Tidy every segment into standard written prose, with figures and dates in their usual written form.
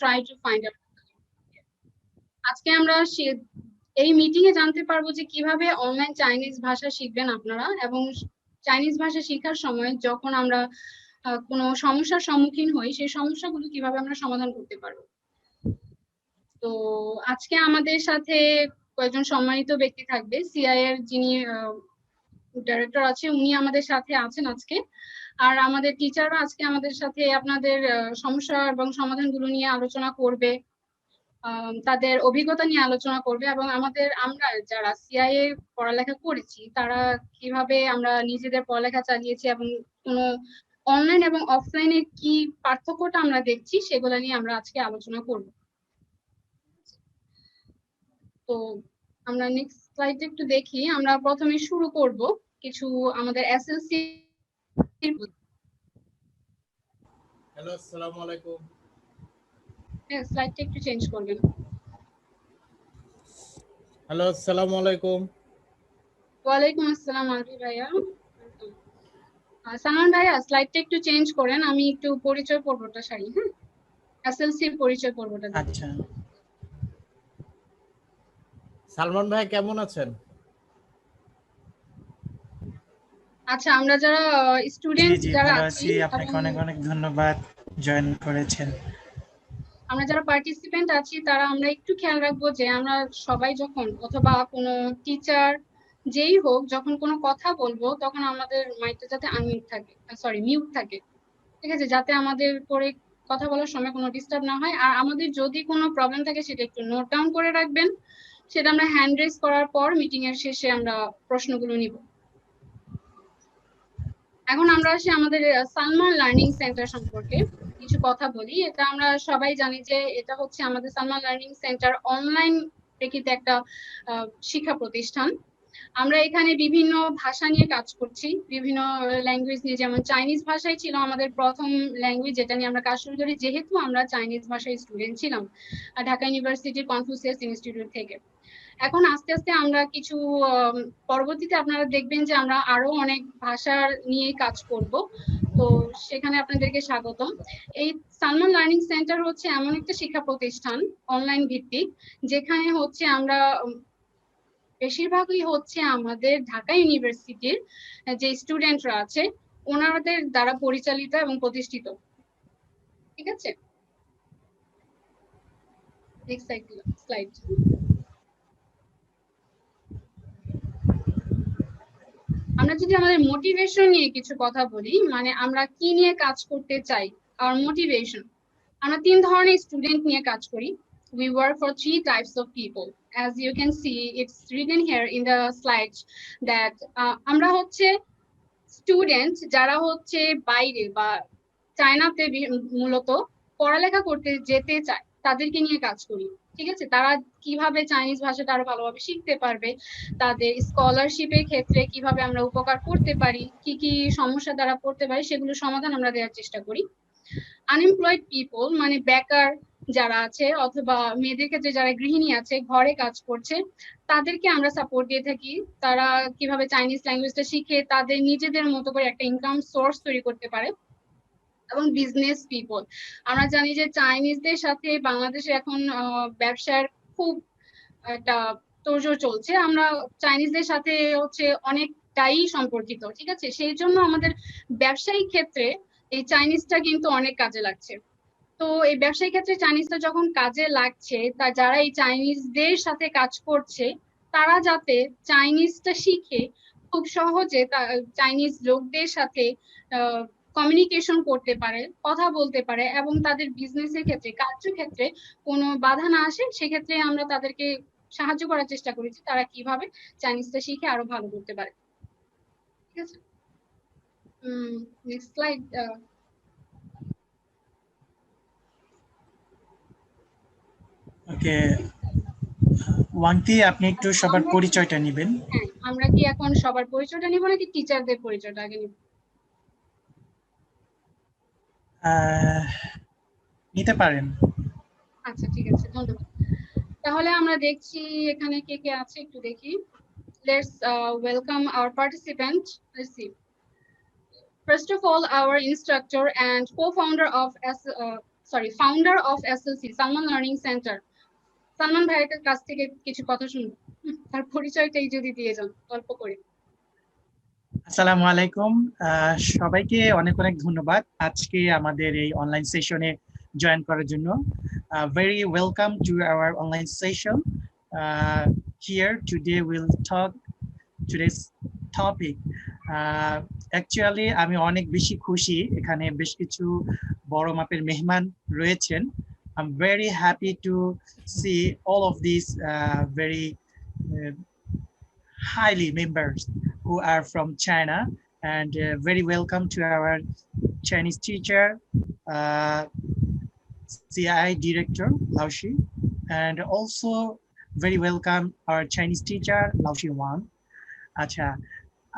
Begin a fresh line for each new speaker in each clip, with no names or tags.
try to find out. আজকে আমরা এই মিটিং এ জানতে পারবো যে কিভাবে অনলাইন চাইনিজ ভাষা শিখবেন আপনারা, এবং চাইনিজ ভাষা শেখার সময় যখন আমরা কোনো সমস্যার সম্মুখীন হই সেই সমস্যাগুলো কিভাবে আমরা সমাধান করতে পারবো। তো আজকে আমাদের সাথে কয়েকজন সম্মানিত ব্যক্তি থাকবে। সিআই এর যিনি ডাইরেক্টর আছে উনি আমাদের সাথে আছেন আজকে, আর আমাদের টিচাররা আজকে আমাদের সাথে আপনাদের সমস্যা এবং সমাধানগুলো নিয়ে আলোচনা করবে, তাদের অভিজ্ঞতা নিয়ে আলোচনা করবে, এবং আমরা যারা সিআইএ পড়ালেখা করেছি তারা কিভাবে আমরা নিজেদের পড়ালেখা চালিয়েছি এবং কোনো অনলাইন এবং অফলাইনে কি পার্থক্যটা আমরা দেখছি সেগুলো নিয়ে আমরা আজকে আলোচনা করব। তো আমরা নেক্সট স্লাইডে একটু দেখি। আমরা প্রথমে শুরু করব কিছু আমাদের এসএলসি।
হ্যালো, আসসালামু আলাইকুম।
স্লাইডটা একটু চেঞ্জ করবেন।
হ্যালো, আসসালামু আলাইকুম।
ওয়ালাইকুম আসসালাম আলভি ভাইয়া। সালমান ভাইয়া স্লাইডটা একটু চেঞ্জ করেন, আমি একটু পরিচয় পর্বটা সারি। হ্যাঁ, এসএলসি পরিচয় পর্বটা।
আচ্ছা, সালমান ভাই কেমন আছেন?
আচ্ছা, আমরা যারা স্টুডেন্ট যারা আছি,
আপনাকে অনেক অনেক ধন্যবাদ জয়েন করেছেন।
আমরা যারা পার্টিসিপেন্ট আছি তারা আমরা একটু খেয়াল রাখবো যে আমরা সবাই যখন অথবা কোনো টিচার যেই হোক যখন কোনো কথা বলবো তখন আমাদের মাইকটা যাতে আনমিউট থাকে, মিউট থাকে, ঠিক আছে, যাতে আমাদের পরে কথা বলার সময় কোনো ডিস্টার্ব না হয়। আর আমাদের যদি কোনো প্রবলেম থাকে সেটা একটু নোট ডাউন করে রাখবেন, সেটা আমরা হ্যান্ড রেজ করার পর মিটিং এর শেষে আমরা প্রশ্নগুলো নিব। এখন আমরা আসি আমাদের সালমান লার্নিং সেন্টার সম্পর্কে কিছু কথা বলি। এটা আমরা সবাই জানি যে এটা হচ্ছে আমাদের সালমান লার্নিং সেন্টার অনলাইন প্রেক্ষিতে একটা শিক্ষা প্রতিষ্ঠান। আমরা এখানে বিভিন্ন ভাষা নিয়ে কাজ করছি, বিভিন্ন ল্যাঙ্গুয়েজ নিয়ে, যেমন চাইনিজ ভাষাই ছিল আমাদের প্রথম ল্যাঙ্গুয়েজ যেটা নিয়ে আমরা কাজ শুরু করি, যেহেতু আমরা চাইনিজ ভাষায় স্টুডেন্ট ছিলাম ঢাকা ইউনিভার্সিটির কনফুসিয়াস ইনস্টিটিউট থেকে। এখন আস্তে আস্তে আমরা কিছু পরবর্তীতে আপনারা দেখবেন যে আমরা আরো অনেক ভাষার নিয়ে কাজ করব, তো সেখানে আপনাদেরকে স্বাগতম। এই সালমান লার্নিং সেন্টার হচ্ছে এমন একটা শিক্ষা প্রতিষ্ঠান অনলাইন ভিত্তিক, যেখানে হচ্ছে আমরা বেশিরভাগই হচ্ছে আমাদের ঢাকা ইউনিভার্সিটির যে স্টুডেন্টরা আছে ওনাদের দ্বারা পরিচালিত এবং প্রতিষ্ঠিত, ঠিক আছে। Next slide. আমরা যদি আমাদের মোটিভেশন নিয়ে কিছু কথা বলি, মানে আমরা কি নিয়ে কাজ করতে চাই, আর মোটিভেশন, আমরা তিন ধরনের স্টুডেন্ট নিয়ে কাজ করি। We work for 3 types of people. As you can see, it's written here in the slides that আমরা হচ্ছে স্টুডেন্ট যারা হচ্ছে বাইরে বা চায়নাতে মূলত পড়ালেখা করতে যেতে চায় তাদেরকে নিয়ে কাজ করি, ঠিক আছে। তারা কিভাবে চাইনিজ ভাষাটা আরো ভালোভাবে শিখতে পারবে, তাদের স্কলারশিপের ক্ষেত্রে কিভাবে আমরা উপকার করতে পারি, কি কি সমস্যা তারা পড়তে পারে সেগুলো সমাধান আমরা দেওয়ার চেষ্টা করি। আনএমপ্লয়েড পিপল মানে বেকার যারা আছে, অথবা মেয়েদের ক্ষেত্রে যারা গৃহিণী আছে ঘরে কাজ করছে, তাদেরকে আমরা সাপোর্ট দিয়ে থাকি। তারা কিভাবে চাইনিজ ল্যাঙ্গুয়েজটা শিখে তাদের নিজেদের মতো করে একটা ইনকাম সোর্স তৈরি করতে পারে। এবং বিজনেস পিপল, আমরা জানি যে চাইনিজদের সাথে বাংলাদেশে এখন ব্যবসার খুব একটা তোড়জোড় চলছে। আমরা চাইনিজদের সাথে হচ্ছে অনেকটাই সম্পর্কিত, ঠিক আছে। সেই জন্য আমাদের ব্যবসায়িক ক্ষেত্রে এই চাইনিজটা কিন্তু অনেক কাজে লাগছে। তো এই ব্যবসায়িক ক্ষেত্রে চাইনিজটা যখন কাজে লাগছে, তা যারা এই চাইনিজদের সাথে কাজ করছে তারা যাতে চাইনিজটা শিখে খুব সহজে চাইনিজ লোকদের সাথে কমিউনিকেশন করতে পারে, কথা বলতে পারে, এবং তাদের বিজনেসের ক্ষেত্রে কার্যক্ষেত্রে কোনো বাধা না আসে, সেক্ষেত্রে আমরা তাদেরকে সাহায্য করার চেষ্টা করেছি তারা কিভাবে চাইনিজটা শিখে আরো ভালো করতে পারে, ঠিক আছে। Next slide.
ওকে, ওয়ান্তি আপনি একটু সবার পরিচয়টা নেবেন।
হ্যাঁ, আমরা কি এখন সবার পরিচয়টা নিব নাকি টিচারদের পরিচয়টা আগে নিব?
নিতে পারেন।
আচ্ছা, ঠিক আছে, ধন্যবাদ। তাহলে আমরা দেখছি এখানে কে কে আছে, একটু দেখি। Let's welcome our participant. Let's see. First of all, our instructor and co-founder of founder of SLC Salman learning centre. Salman ভাইয়ের কাছ থেকে কিছু কথা শুনবো, তার পরিচয়টাই যদি দিয়ে যান অল্প করে।
আসসালামু আলাইকুম, সবাইকে অনেক অনেক ধন্যবাদ আজকে আমাদের এই অনলাইন সেশনে জয়েন করার জন্য। Very welcome to our online session. Here today we'll talk today's topic. Actually আমি অনেক বেশি খুশি, এখানে বেশ কিছু বড় মাপের মেহমান রয়েছেন। I'm very happy to see all of these very highly members who are from China, and very welcome to our Chinese teacher, CI director Lao Shi, and also very welcome our Chinese teacher Lao Shi Wang. আচ্ছা,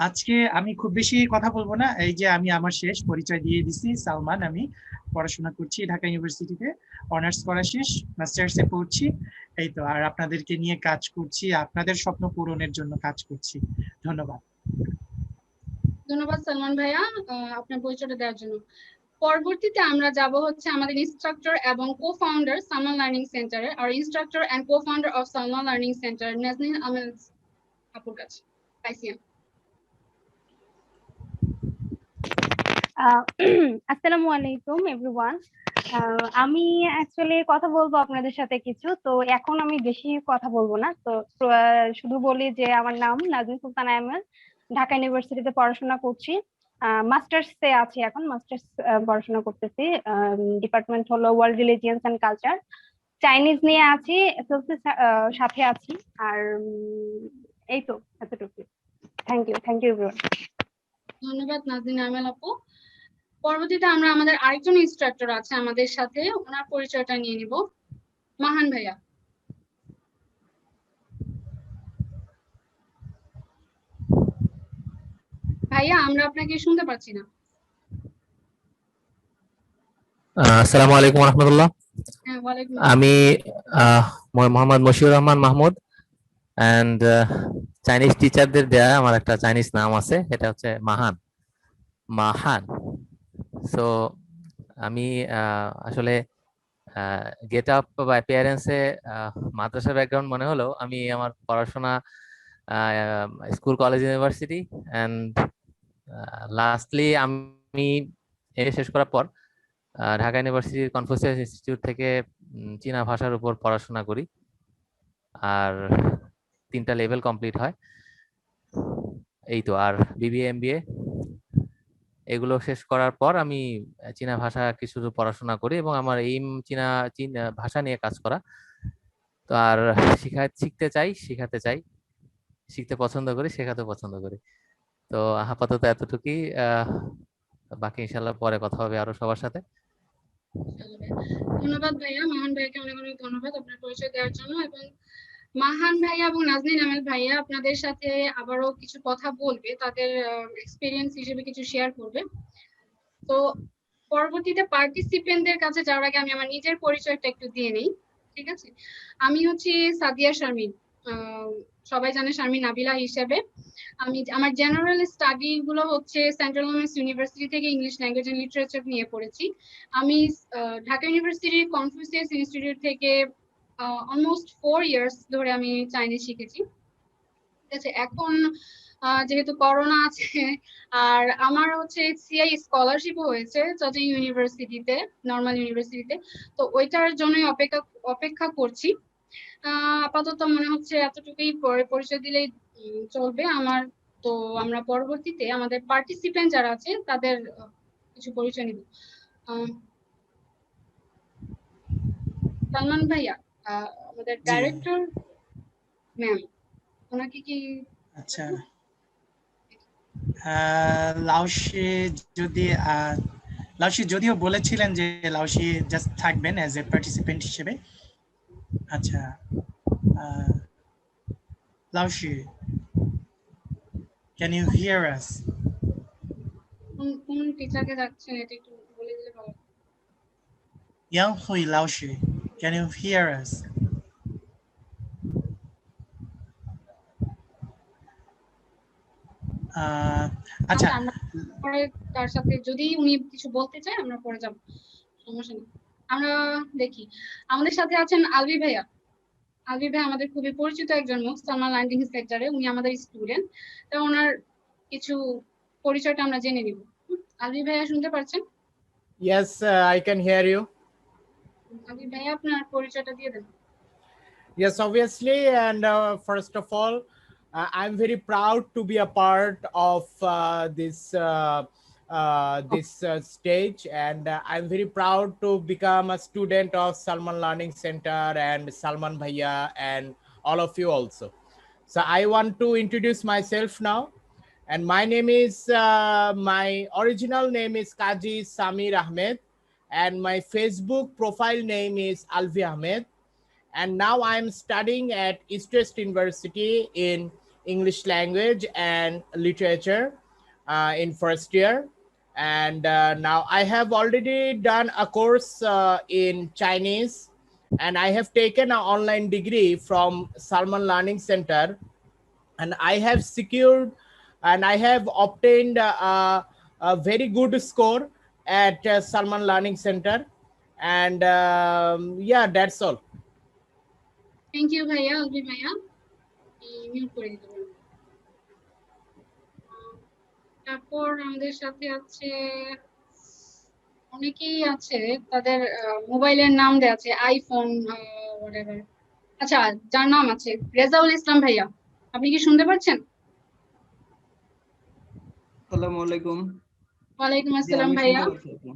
আজকে আমি খুব বেশি কথা বলবো না, এই যে আমি আমার শেষ পরিচয় দিয়ে দিছি। সালমান, আমি পড়াশোনা করছি ঢাকা ইউনিভার্সিটিতে, অনার্স করা শেষ, মাস্টার্সে পড়ছি, এই তো। আর আপনাদেরকে নিয়ে কাজ করছি, আপনাদের স্বপ্ন পূরণের জন্য কাজ করছি। ধন্যবাদ।
ধন্যবাদ সালমান ভাইয়া আপনার পরিচয়টা দেওয়ার জন্য। পরবর্তীতে আমরা যাব হচ্ছে আমাদের ইনস্ট্রাক্টর এবং কো-ফাউন্ডার সালমান লার্নিং সেন্টারের, আর instructor and co-founder of Salman learning centre Naznin Amel আপুর কাছে। আইসিএম।
আসসালামু আলাইকুম এভরিওয়ান। আমি অ্যাকচুয়ালি কথা বলবো আপনাদের সাথে কিছু, তো এখন আমি বেশি কথা বলবো না, তো শুধু বলি যে আমার নাম নাজনীন সুলতানা আহমেদ, ঢাকা ইউনিভার্সিটিতে পড়াশোনা করছি, মাস্টার্সে আছি এখন, মাস্টার্স পড়াশোনা করতেছি। ডিপার্টমেন্ট হলো world religions and culture, Chinese নিয়ে আছি, এসএলসি সাথে আছি, আর এই তো এতটুকু। Thank you everyone.
ধন্যবাদ নাজনীন আমেল আপু। পরবর্তীতে আমরা আমাদের আরেকজন ইনস্ট্রাক্টর আছে আমাদের সাথে, ওনার পরিচয়টা নিয়ে নিব। মাহান ভাইয়া। ভাইয়া আমরা আপনাকে শুনতে পাচ্ছি না।
আসসালামু আলাইকুম রাহমাতুল্লাহ।
হ্যাঁ, ওয়ালাইকুম
আমি মোহাম্মদ মশিউর রহমান মাহমুদ, এন্ড চাইনিজ টিচারদের দেয়া আমার একটা চাইনিজ নাম আছে, এটা হচ্ছে মাহান। সো আমি আসলে গেট আপ বা অ্যাপিয়ারেন্সে মাদ্রাসা ব্যাকগ্রাউন্ড মনে হলেও আমি আমার পড়াশোনা school, college, university, and lastly আমি শেষ করার পর ঢাকা ইউনিভার্সিটির কনফুসিয়াস ইনস্টিটিউট থেকে চীনা ভাষার উপর পড়াশোনা করি, আর 3টা লেভেল কমপ্লিট হয়, এই তো। আর বিবিএ, এমবিএ এগুলো শেষ করার পর আমি চীনা ভাষা কিছু পড়াশোনা করি, এবং আমার এইম চীনা ভাষা নিয়ে কাজ করা। তো আর শিখতে চাই, শিখাতে চাই, শিখতে পছন্দ করি, শেখাতে পছন্দ করি। তো আপাতত এতটুকুই, বাকি ইনশাল্লাহ পরে কথা হবে আরো সবার সাথে।
ধন্যবাদ ভাইয়া, মাহান ভাইয়াকে অনেক অনেক ধন্যবাদ আপনার পরিচয় দেওয়ার জন্য। এবং মাহান ভাইয়া এবং নাজনীন আমেল ভাইয়া আপনাদের সাথে আবারও কিছু কথা বলবে, তাদের এক্সপেরিয়েন্স হিসেবে কিছু শেয়ার করবে। তো পরবর্তীতে পার্টিসিপেন্টদের কাছে যাওয়ার আগে আমি আমার নিজের পরিচয়টা একটু দিয়ে নিই, ঠিক আছে? আমি হচ্ছি সাদিয়া শারমিন, সবাই জানে শারমিন নাবিলা হিসেবে। আমি আমার জেনারেল স্টাডি গুলো হচ্ছে সেন্ট্রাল উইমেন্স ইউনিভার্সিটি থেকে ইংলিশ ল্যাঙ্গুয়েজ এন্ড লিটারেচার নিয়ে পড়েছি। আমি ঢাকা ইউনিভার্সিটির কনফুসিয়াস ইনস্টিটিউট থেকে অলমোস্ট 4 ইয়ার্স ধরে আমি চাইনিজ শিখেছি, ঠিক আছে? এখন যেহেতু করোনা আছে, আর আমার হচ্ছে সিআই স্কলারশিপও হয়েছে চট্টগ্রাম ইউনিভার্সিটিতে, নর্মাল ইউনিভার্সিটিতে, তো ওইটার জন্যই অপেক্ষা করছি। আপাতত মনে হচ্ছে এতটুকুই, পরে পরিচয় দিলেই চলবে আমার। তো আমরা পরবর্তীতে আমাদের পার্টিসিপেন্ট যারা আছে তাদের কিছু পরিচয় নিব। সালমান ভাইয়া, আমাদের ডাইরেক্টর ম্যাম, ওনাকে কি?
আচ্ছা, লাউশি যদিও বলেছিলেন যে লাউশি জাস্ট থাকবেন অ্যাজ এ পার্টিসিপেন্ট হিসেবে। আচ্ছা, লাউশি, ক্যান ইউ হিয়ার আস?
কোন টিচারকে যাচ্ছেন এটা একটু বলে দিলে ভালো।
Yang Hui Laoshi, can you hear us? আচ্ছা,
আমরা পরে তার সাথে যদি উনি কিছু বলতে চায় আমরা পরে যাব, সমস্যা নেই। আমরা দেখি আমাদের সাথে আছেন আলভি ভাইয়া। আলভি ভাই আমাদের খুবই পরিচিত একজন মুখ সালমান লার্নিং সেক্টরে, উনি আমাদের স্টুডেন্ট। তো ওনার কিছু পরিচয়টা আমরা জেনে নিব। আলভি ভাইয়া শুনতে পারছেন?
Yes, I can hear you.
Alvi ভাইয়া আপনার পরিচয়টা দিয়ে দেন।
Yes, obviously. And first of all, I'm very proud to be a part of this stage, and I'm very proud to become a student of Salman Learning Center and Salman Bhaiya and all of you also. So I want to introduce myself now. And my name is, my original name is Kaji Samir Ahmed, and my Facebook profile name is Alvi Ahmed. And now I'm studying at East West University in English language and literature in first year. And now I have already done a course in Chinese, and I have taken an online degree from Salman Learning Center, and I have secured and I have obtained a very good score at Salman Learning Center. And yeah, that's all.
Thank you ভাইয়া, আলভি ভাইয়া mute করে দিতে পারেন। তারপর আমাদের সাথে আছে অনেকেই আছে, তাদের মোবাইলের নাম দেয়া আছে আইফোন হোয়াটএভার। আচ্ছা, যার নাম আছে রেজাউল ইসলাম ভাইয়া, আপনি কি শুনতে পাচ্ছেন?
আসসালামু আলাইকুম।
ওয়ালাইকুম
জি,
আসসালাম
আমি
ভাইয়া।
শুনতে পাচ্ছি আপনি।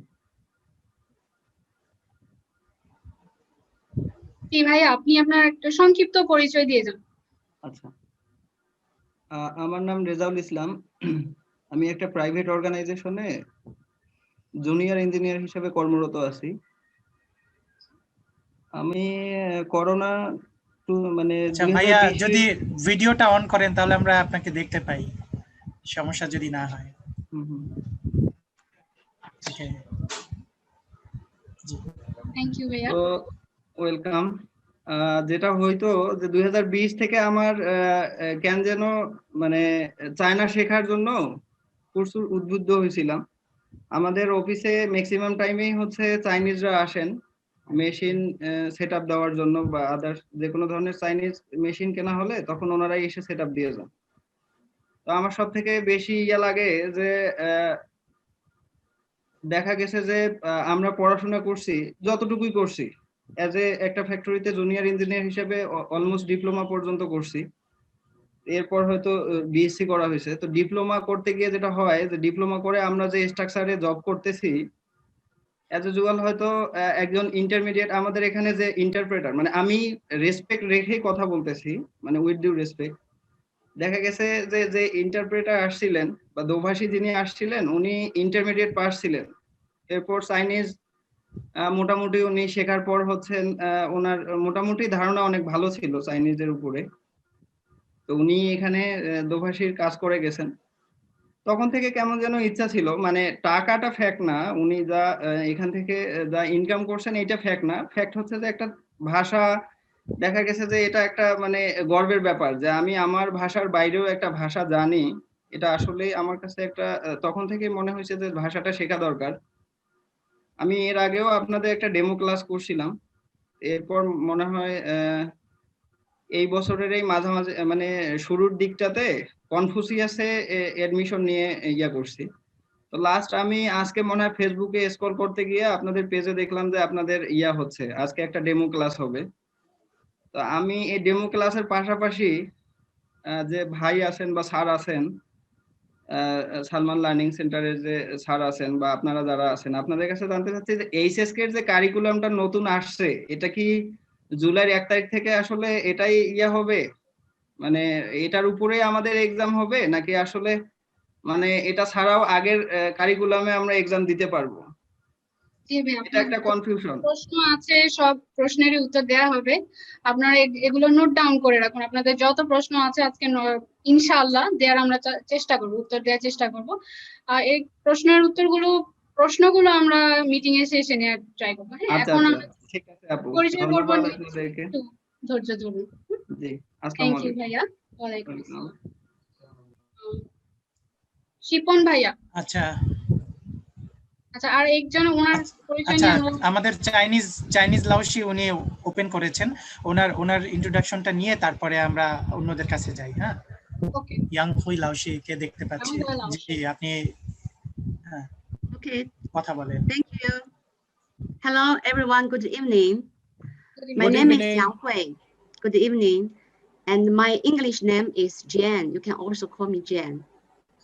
জি ভাইয়া, আপনি আপনার একটা সংক্ষিপ্ত পরিচয় দিয়ে যান।
আচ্ছা, আমার নাম রেজাউল ইসলাম। আমি একটা প্রাইভেট অর্গানাইজেশনে জুনিয়র ইঞ্জিনিয়ার হিসেবে কর্মরত আছি। আমি করোনা মানে
আচ্ছা ভাইয়া, যদি ভিডিওটা অন করেন তাহলে আমরা আপনাকে দেখতে পাই, সমস্যা যদি না হয়। ওকে, জি
থ্যাংক ইউ ভাইয়া।
তো ওয়েলকাম। যেটা হয়তো যে 2020 থেকে আমার কেন যেন মানে চায়না শেখার জন্য প্রচুর উদ্বুদ্ধ হয়েছিলাম। আমাদের অফিসে ম্যাক্সিমাম টাইমেই হচ্ছে চাইনিজরা আসেন মেশিন সেটআপ দেওয়ার জন্য, বা আদার্স যে কোনো ধরনের চাইনিজ মেশিন কেনা হলে তখন ওনারাই এসে সেটআপ দিয়ে যান। তো আমার সব থেকে বেশি লাগে যে দেখা গেছে যে আমরা পড়াশোনা করছি যতটুকুই করছি, এজ এ একটা ফ্যাক্টরিতে জুনিয়র ইঞ্জিনিয়ার হিসেবে অলমোস্ট ডিপ্লোমা পর্যন্ত করছি। এরপর হয়তো বিএসসি করা হয়েছে। তো ডিপ্লোমা করতে গিয়ে যেটা হয় যে ডিপ্লোমা করে আমরা যে স্ট্রাকচারে জব করতেছি, অ্যাজ ইউজুয়াল হয়তো একজন ইন্টারমিডিয়েট, আমাদের এখানে যে ইন্টারপ্রেটার, মানে আমি রেসপেক্ট রেখে কথা বলতেছি, মানে উইথ ডিউ রেসপেক্ট, দেখা গেছে যে যে ইন্টারপ্রেটার আসছিলেন বা দোভাষী যিনি আসছিলেন উনি ইন্টারমিডিয়েট পাস ছিলেন। এরপর চাইনিজ মোটামুটি উনি শেখার পর হচ্ছেন ওনার মোটামুটি ধারণা অনেক ভালো ছিল চাইনিজের উপরে। তো উনি এখানে দোভাষীর কাজ করে গেছেন। তখন থেকে কেমন যেন ইচ্ছা ছিল, মানে টাকাটা ফ্যাক্ট না, উনি যা এখান থেকে যা ইনকাম করছেন এটা ফ্যাক্ট না, ফ্যাক্ট হচ্ছে যে একটা ভাষা, দেখা গেছে যে এটা একটা মানে গর্বের ব্যাপার যে আমি আমার ভাষার বাইরেও একটা ভাষা জানি। এটা আসলে আমার কাছে একটা তখন থেকে মনে হয়েছে যে ভাষাটা শেখা দরকার। আমি এর আগেও আপনাদের একটা ডেমো ক্লাস করছিলাম। এরপর মনে হয় এই বছরের এই মাঝামাঝি মানে শুরুর দিকটাতে কনফুসিয়াসে এডমিশন নিয়ে ইয়া করছি। তো লাস্ট আমি আজকে মনে হয় ফেসবুকে স্ক্রল করতে গিয়ে আপনাদের পেজে দেখলাম যে আপনাদের ইয়া হচ্ছে, আজকে একটা ডেমো ক্লাস হবে। তো আমি এই ডেমো ক্লাসের পাশাপাশি যে ভাই আছেন বা স্যার আছেন, সালমান লার্নিং সেন্টারের যে স্যার আছেন বা আপনারা যারা আছেন, আপনাদের কাছে জানতে চাচ্ছি যে এইচএসকে এর যে কারিকুলামটা নতুন আসছে, এটা কি জুলাইয়ের 1 তারিখ থেকে আসলে এটাই ইয়া হবে, মানে এটার উপরে আমাদের এক্সাম হবে, নাকি আসলে মানে এটা ছাড়াও আগের কারিকুলামে আমরা এক্সাম দিতে পারবো?
জি ভাই,
এটা একটা কনফিউশন।
প্রশ্ন আছে, সব প্রশ্নেরই উত্তর দেওয়া হবে। আপনারা এগুলো নোট ডাউন করে রাখুন। আপনাদের যত প্রশ্ন আছে আজকে ইনশাআল্লাহ দেওয়ার আমরা চেষ্টা করব, উত্তর দেওয়ার চেষ্টা করব। আর এই প্রশ্নগুলো আমরা মিটিং এ শেষে নেওয়ার ট্রাই করবো। হ্যাঁ, এখন
ঠিক আছে আপু,
পরিচয় করব,
ধন্যবাদ আপনাদেরকে।
ধৈর্য ধরুন।
জি,
থ্যাংক ইউ ভাইয়া। ওয়ালাইকুম আসসালাম। শিপন ভাইয়া।
আচ্ছা,
আচ্ছা, আর একজন ওনার পরিচয়
আচ্ছা,
নিয়ে আমরা
আমাদের চাইনিজ লাউসি উনি ওপেন করেছেন, ওনার ইন্ট্রোডাকশনটা নিয়ে তারপরে আমরা অন্যদের কাছে যাই। হ্যাঁ,
ওকে
ইয়াং হুই লাউসি কে দেখতে পাচ্ছি। জি, আপনি হ্যাঁ
Okay,
কথা বলেন।
thank you. Hello, everyone. Good evening. My
Good
name is
evening.
Yang Hui. Good evening. And my English name is Jen. You can also call me Jen.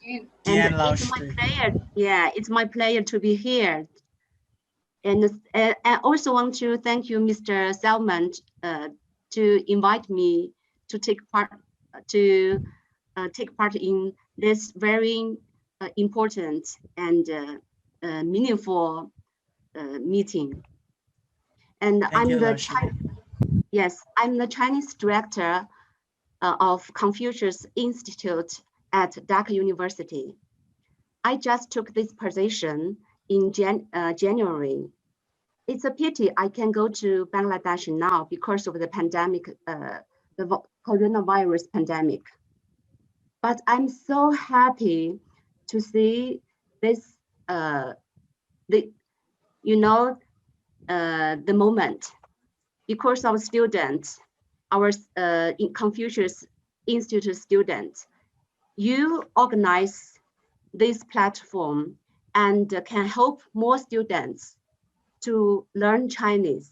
Jen
And it's my
Laoshi.
pleasure. Yeah, it's my pleasure to be here. And I also want to thank you, Mr. Salman, to invite me to take part in this very important and meaningful meeting. And
Thank you, Laoshi.
I'm the Chinese director of Confucius Institute at Dhaka University. I just took this position in January. It's a pity I can go to Bangladesh now because of the pandemic, the coronavirus pandemic. But I'm so happy to see this, the moment, because our students, our Confucius Institute students, you organize this platform and can help more students to learn Chinese.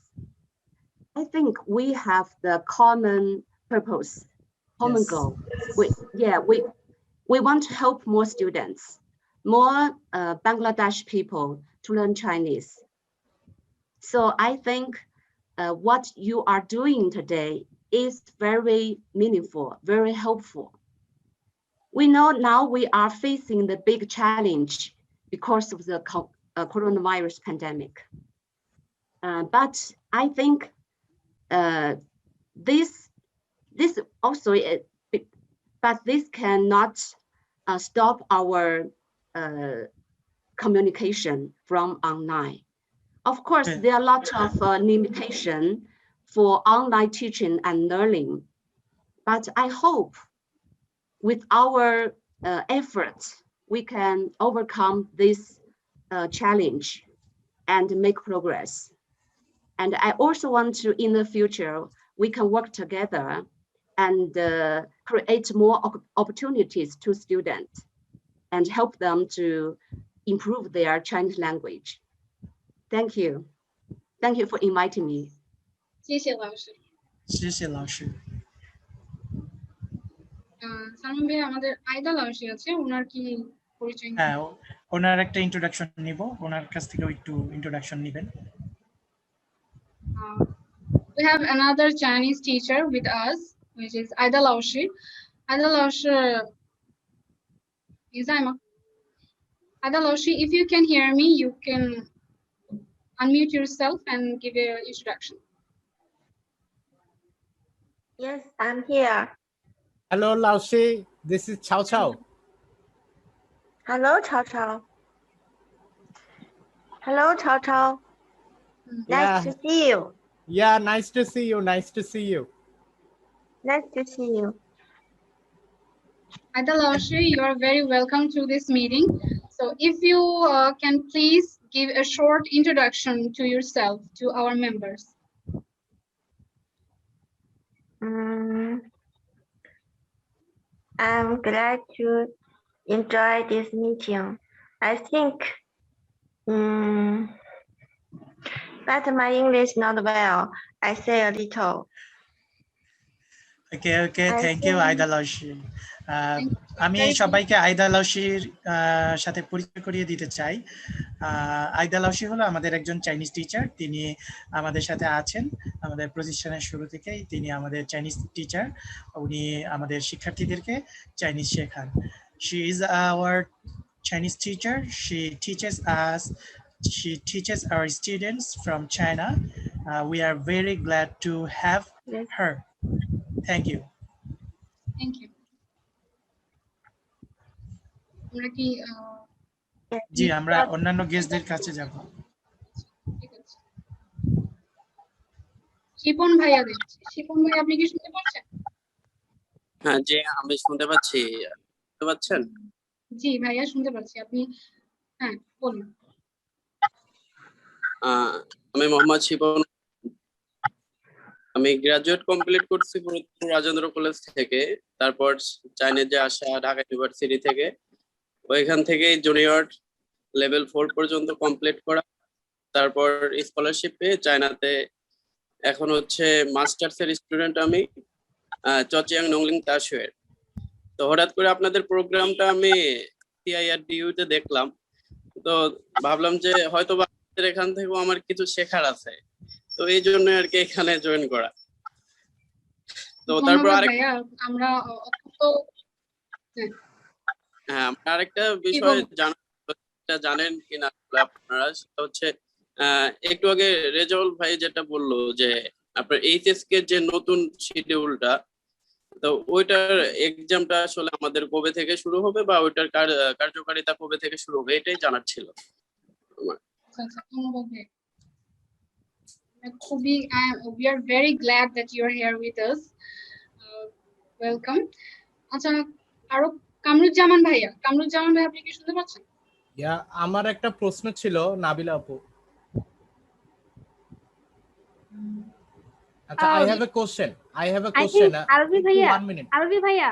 I think we have the common purpose, common
Yes.
goal. We want to help more students, more Bangladesh people to learn Chinese. So I think what you are doing today is very meaningful, very helpful. We know now we are facing the big challenge because of the coronavirus pandemic. But I think this also, but this cannot stop our communication from online. Of course,
Okay.
there are a lot of limitation for online teaching and learning, but I hope with our efforts, we can overcome this challenge and make progress. And I also want to, in the future, we can work together and create more opportunities to students and help them to improve their Chinese language. Thank you. Thank you for inviting me.
谢谢老师。
谢谢老师。
Salman ভাই, আমাদের আয়দা লাউসি আছে, ওনার কি পরিচয়?
হ্যাঁ, ওনার একটা introduction নিব, ওনার কাছ থেকে একটু ইন্ট্রোডাকশন নেবেন।
We have another Chinese teacher with us, which is Aida Laoshi. Aida Laoshi, Aida Laoshi, if you can hear me, you can unmute yourself and give your introduction.
Yes, I'm here.
Hello, Laoshi. This is Chao Chao.
Hello, Chao Chao. Hello, Chao Chao. Nice
Yeah.
to see you.
Yeah, nice to see you. Nice to see you.
Nice to see you.
Aida Laoshi, you are very welcome to this meeting. So if you can please give a short introduction to yourself to our members.
I'm glad to enjoy this meeting. I think, but my English not well. I say a little.
Okay, thank you, Aida Laoshi. আমি
Very
সবাইকে আয়দা লাউসির সাথে পরিচয় করিয়ে দিতে চাই। আয়দা লাউসি হলো আমাদের একজন চাইনিজ টিচার। তিনি আমাদের সাথে আছেন আমাদের প্রতিষ্ঠানের শুরু থেকেই। তিনি আমাদের চাইনিজ টিচার, উনি আমাদের শিক্ষার্থীদেরকে চাইনিজ শেখান। She is our Chinese teacher. She teaches our students from China. We are very glad to have her. Thank you.
Thank you. আমরা কি
জি, আমরা অন্যান্য গেস্টদের কাছে যাব।
ঠিক আছে। শিপন ভাইয়া দেখছি। শিপন ভাই, আপনি কি শুনতে পাচ্ছেন?
হ্যাঁ জি, আমি শুনতে পাচ্ছি। শুনতে পাচ্ছেন?
জি ভাইয়া, শুনতে পাচ্ছি। আপনি হ্যাঁ বলুন।
আমি মোহাম্মদ শিপন। আমি গ্রাজুয়েট কমপ্লিট করছি ফরিদপুর রাজেন্দ্র কলেজ থেকে, তারপর চাইনিজে আসা ঢাকা ইউনিভার্সিটি থেকে, ওইখান থেকে জুনিয়র লেভেল 4 পর্যন্ত কমপ্লিট করা, তারপর স্কলারশিপ পেয়ে চায়নাতে এখন হচ্ছে মাস্টার্স এর স্টুডেন্ট আমি চচিয়াং নংলিং তাশুয়ের। তো হঠাৎ করে আপনাদের প্রোগ্রামটা আমি সিআইআরডিইউ তে দেখলাম, তো ভাবলাম যে হয়তো বা এখান থেকেও আমার কিছু শেখার আছে, তো এই জন্য আর কি এখানে জয়েন করা। তো তারপর
আমরা
হ্যাঁ, আরেকটা বিষয় জানেন কিনা আপনারা, সেটা হচ্ছে একটু আগে রেজাউল ভাই যেটা বললো যে আপনার এইচএসকে যে নতুন শিডিউলটা, তো ওইটার এক্সামটা আসলে আমাদের কবে থেকে শুরু হবে বা ওইটার কার্যকারিতা কবে থেকে শুরু হবে, এটাই জানার ছিল আমার।
We are very glad that you are here with us. Welcome. আচ্ছা, আরো কামরুজ্জামান ভাইয়া আপনি কি শুনতে পাচ্ছেন?
আমার একটা প্রশ্ন ছিল নাবিলা আপু। আচ্ছা, I have a question.
আরবি ভাইয়া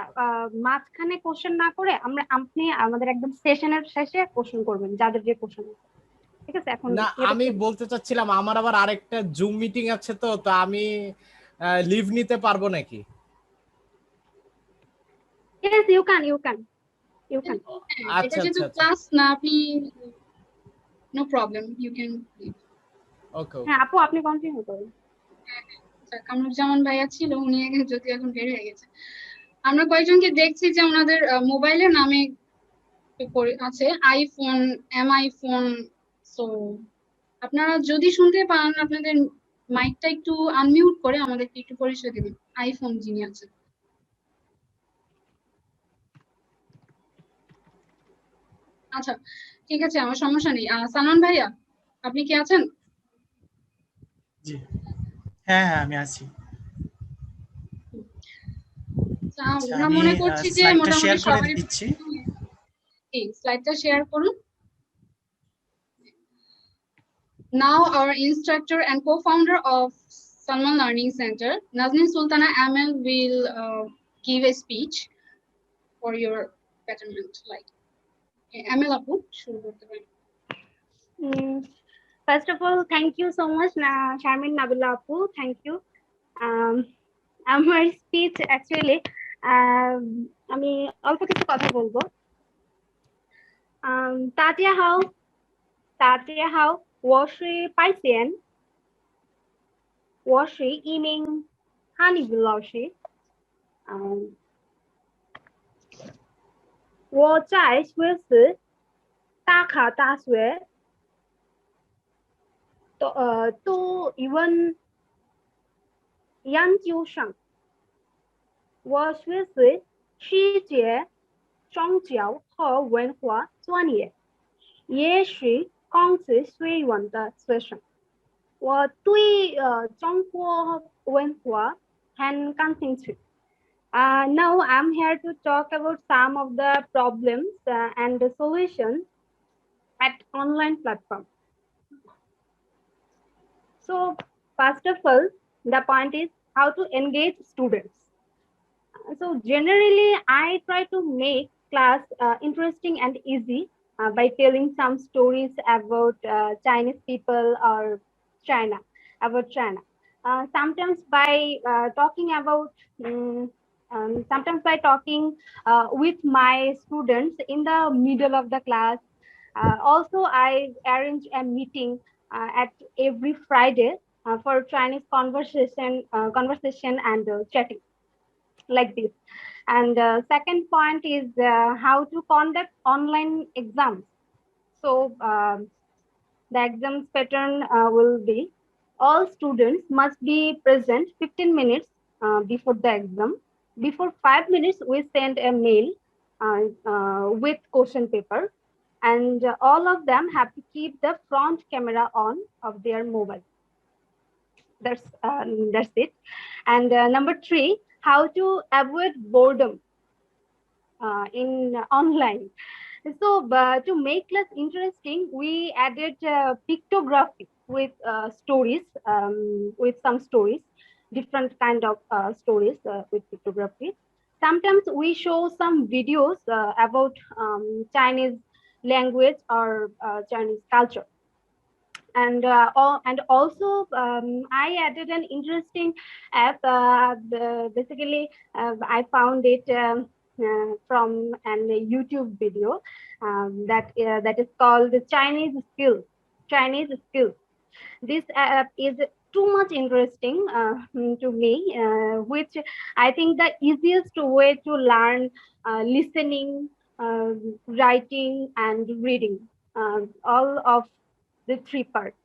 মাঝখানে কোশ্চেন না করে আপনি আমাদের একদম সেশনের শেষে কোশ্চেন করবেন, যাদের যে কোশ্চেন। ঠিক আছে? এখন
না, আমি বলতে চাচ্ছিলাম আমার আবার আরেকটা জুম মিটিং আছে, তো আমি লিভ নিতে পারবো নাকি?
Yes, you can.
আচ্ছা আচ্ছা
ক্লাস না, আপনি no problem, you can leave.
Okay.
হ্যাঁ আপু, আপনি কন্টিনিউ করুন।
কামরুজ্জামান ভাইয়া ছিল, উনি যদি এখন বের হয়ে গেছে। আমরা কয়েকজনকে দেখছি যে ওনাদের মোবাইলের নামে আছে আইফোন, এমআই ফোন। সো আপনারা যদি শুনতে পান, আপনাদের মাইকটা একটু আনমিউট করে আমাদেরকে একটু পরিচয় দিবেন, আইফোন যিনি আছেন। আচ্ছা ঠিক আছে, আমার সমস্যা নেই। সালমান ভাইয়া আপনি কি আছেন?
জি হ্যাঁ আমি আছি।
আমরা মনে করছি যে মোটামুটি সবাই
দিচ্ছি,
স্লাইডটা শেয়ার করুন। Now our instructor and co-founder of Salman Learning Center, Nazneen Sultana Amel, will give a speech for your betterment. Like Amel apu, shuru korte pareন।
First of all, thank you so much, Sharmin Nabila apu. Thank you. আমার speech actually আমি অল্প কিছু কথা বলবো। তাতিয়া হাও 我是白贤，我是一名汉语老师。我在瑞士大卡大学读语文研究生。我学习世界宗教和文化专业，也是公司学院的学生。我对中国文化很感兴趣。Now I'm here to talk about some of the problems and the solutions at online platform. So first of all, the point is how to engage students. So generally, I try to make class interesting and easy by telling some stories about Chinese people or China. Sometimes by talking with my students in the middle of the class. Also, I arrange a meeting at every Friday for Chinese conversation and chatting like this. And second point is how to conduct online exams. So the exams pattern will be all students must be present 15 minutes before the exam. Before 5 minutes, we send a mail with question paper, and all of them have to keep the front camera on of their mobile. That's it. And number 3, how to avoid boredom in online. So to make class interesting, we added pictography with some stories, different kind of stories with pictography. Sometimes we show some videos about Chinese language or Chinese culture. And also I added an interesting app. Basically, I found it from an YouTube video that is called the Chinese Skills. Chinese Skills. This app is too much interesting to me, which I think the easiest way to learn listening, writing, and reading, all of the three parts.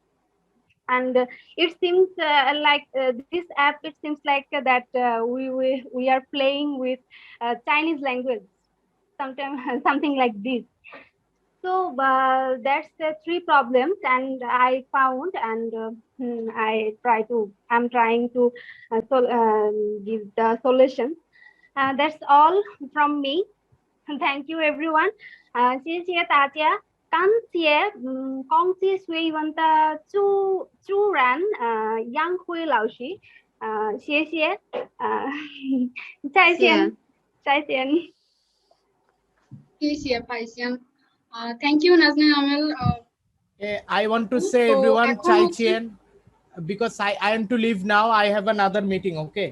And it seems like this app, it seems like that we are playing with Chinese language, sometimes something like this. So that's the three problems, and I found, and I'm trying to give the solution. That's all from me. Thank you, everyone. 谢谢大家，感谢公司水文的主任杨辉老师，谢谢，再见，再见。
谢谢派先。Thank you, Nazneen Amel.
I want to say
So,
everyone,
এখন
Chai
হচ্ছে-
Chien, because I am to leave now. I have another meeting. Okay.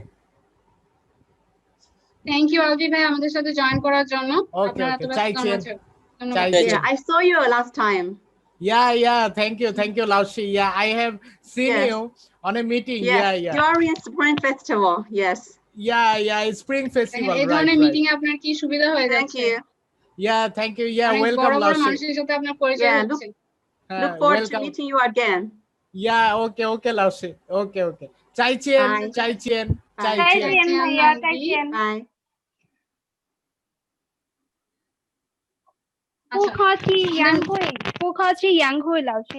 Thank you, Alvi ভাই আমাদের সাথে join করার জন্য।
Okay,
আপনার এত
okay.
ব্যস্ত
Chai Chien.
মাঝে।
Chai
ধন্যবাদ।
Chien.
Yeah, I saw you last time.
Yeah. Thank you, Laushi. Yeah, I have seen
Yes.
you on a meeting.
Yes,
Yeah.
during Spring Festival. Yes.
Yeah. It's Spring Festival.
এই ধরনের
Right.
Meeting এ আপনার কি সুবিধা হয়ে
Thank
যাচ্ছে?
you.
Yeah, thank you. Yeah,
অনেক
welcome,
বড় বড়
Laushi.
মানুষের সাথে আপনার পরিচয়
Yeah,
হচ্ছে।
Look forward to
Welcome.
meeting you again.
Yeah, okay, Laushi. Okay. Chai Chien.
Bye.
Chai Chien.
Bye.
Chai
再
Chien.
见，ভাইয়া，再见。
Bye.
不客气，不客气，杨慧老师。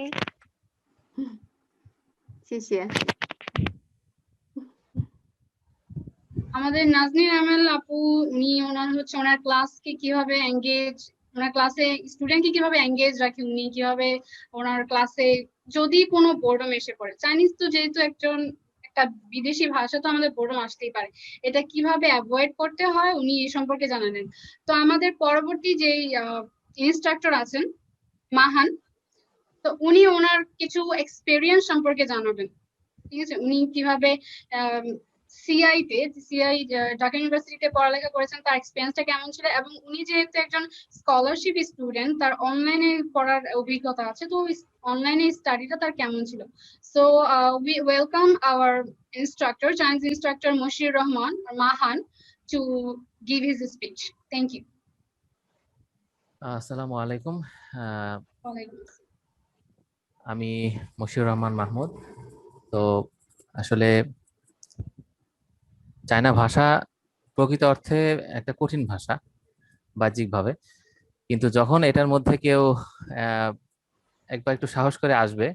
谢谢。
আমাদের নাজনীন আমেল আপু উনি ওনার ক্লাসকে কিভাবে এঙ্গেজ, ওনার ক্লাসে স্টুডেন্টকে কিভাবে এঙ্গেজ রাখে, উনি কিভাবে ওনার ক্লাসে যদি কোনো বোর্ডম এসে পড়ে, চাইনিজ তো যেহেতু একটা বিদেশি ভাষা, তো আমাদের বোর্ডম আসতেই পারে, এটা কিভাবে অ্যাভয়েড করতে হয় উনি এই সম্পর্কে জানালেন। তো আমাদের পরবর্তী যেই ইনস্ট্রাক্টর আছেন মাহান, তো উনি ওনার কিছু এক্সপেরিয়েন্স সম্পর্কে জানাবেন। ঠিক আছে, উনি কিভাবে সিআই ঢাকা ইউনিভার্সিটিতে পড়ালেখা করেছেন, তার এক্সপেরিয়েন্সটা কেমন ছিল, এবং উনি যেহেতু একজন স্কলারশিপ স্টুডেন্ট, তার অনলাইনে পড়ার অভিজ্ঞতা আছে, তো অনলাইনে স্টাডিটা তার কেমন ছিল। So we welcome our instructor, Chinese instructor Moshiur Rahman Mahan to give his speech. Thank you.
আসসালামু আলাইকুম।
ওয়ালাইকুম আসসালাম।
আমি মশিউর রহমান মাহমুদ। তো আসলে চায়না ভাষা প্রকৃত অর্থে একটা কঠিন ভাষা বাহ্যিকভাবে, কিন্তু যখন এটার মধ্যে কেউ একবার একটু সাহস করে আসবে,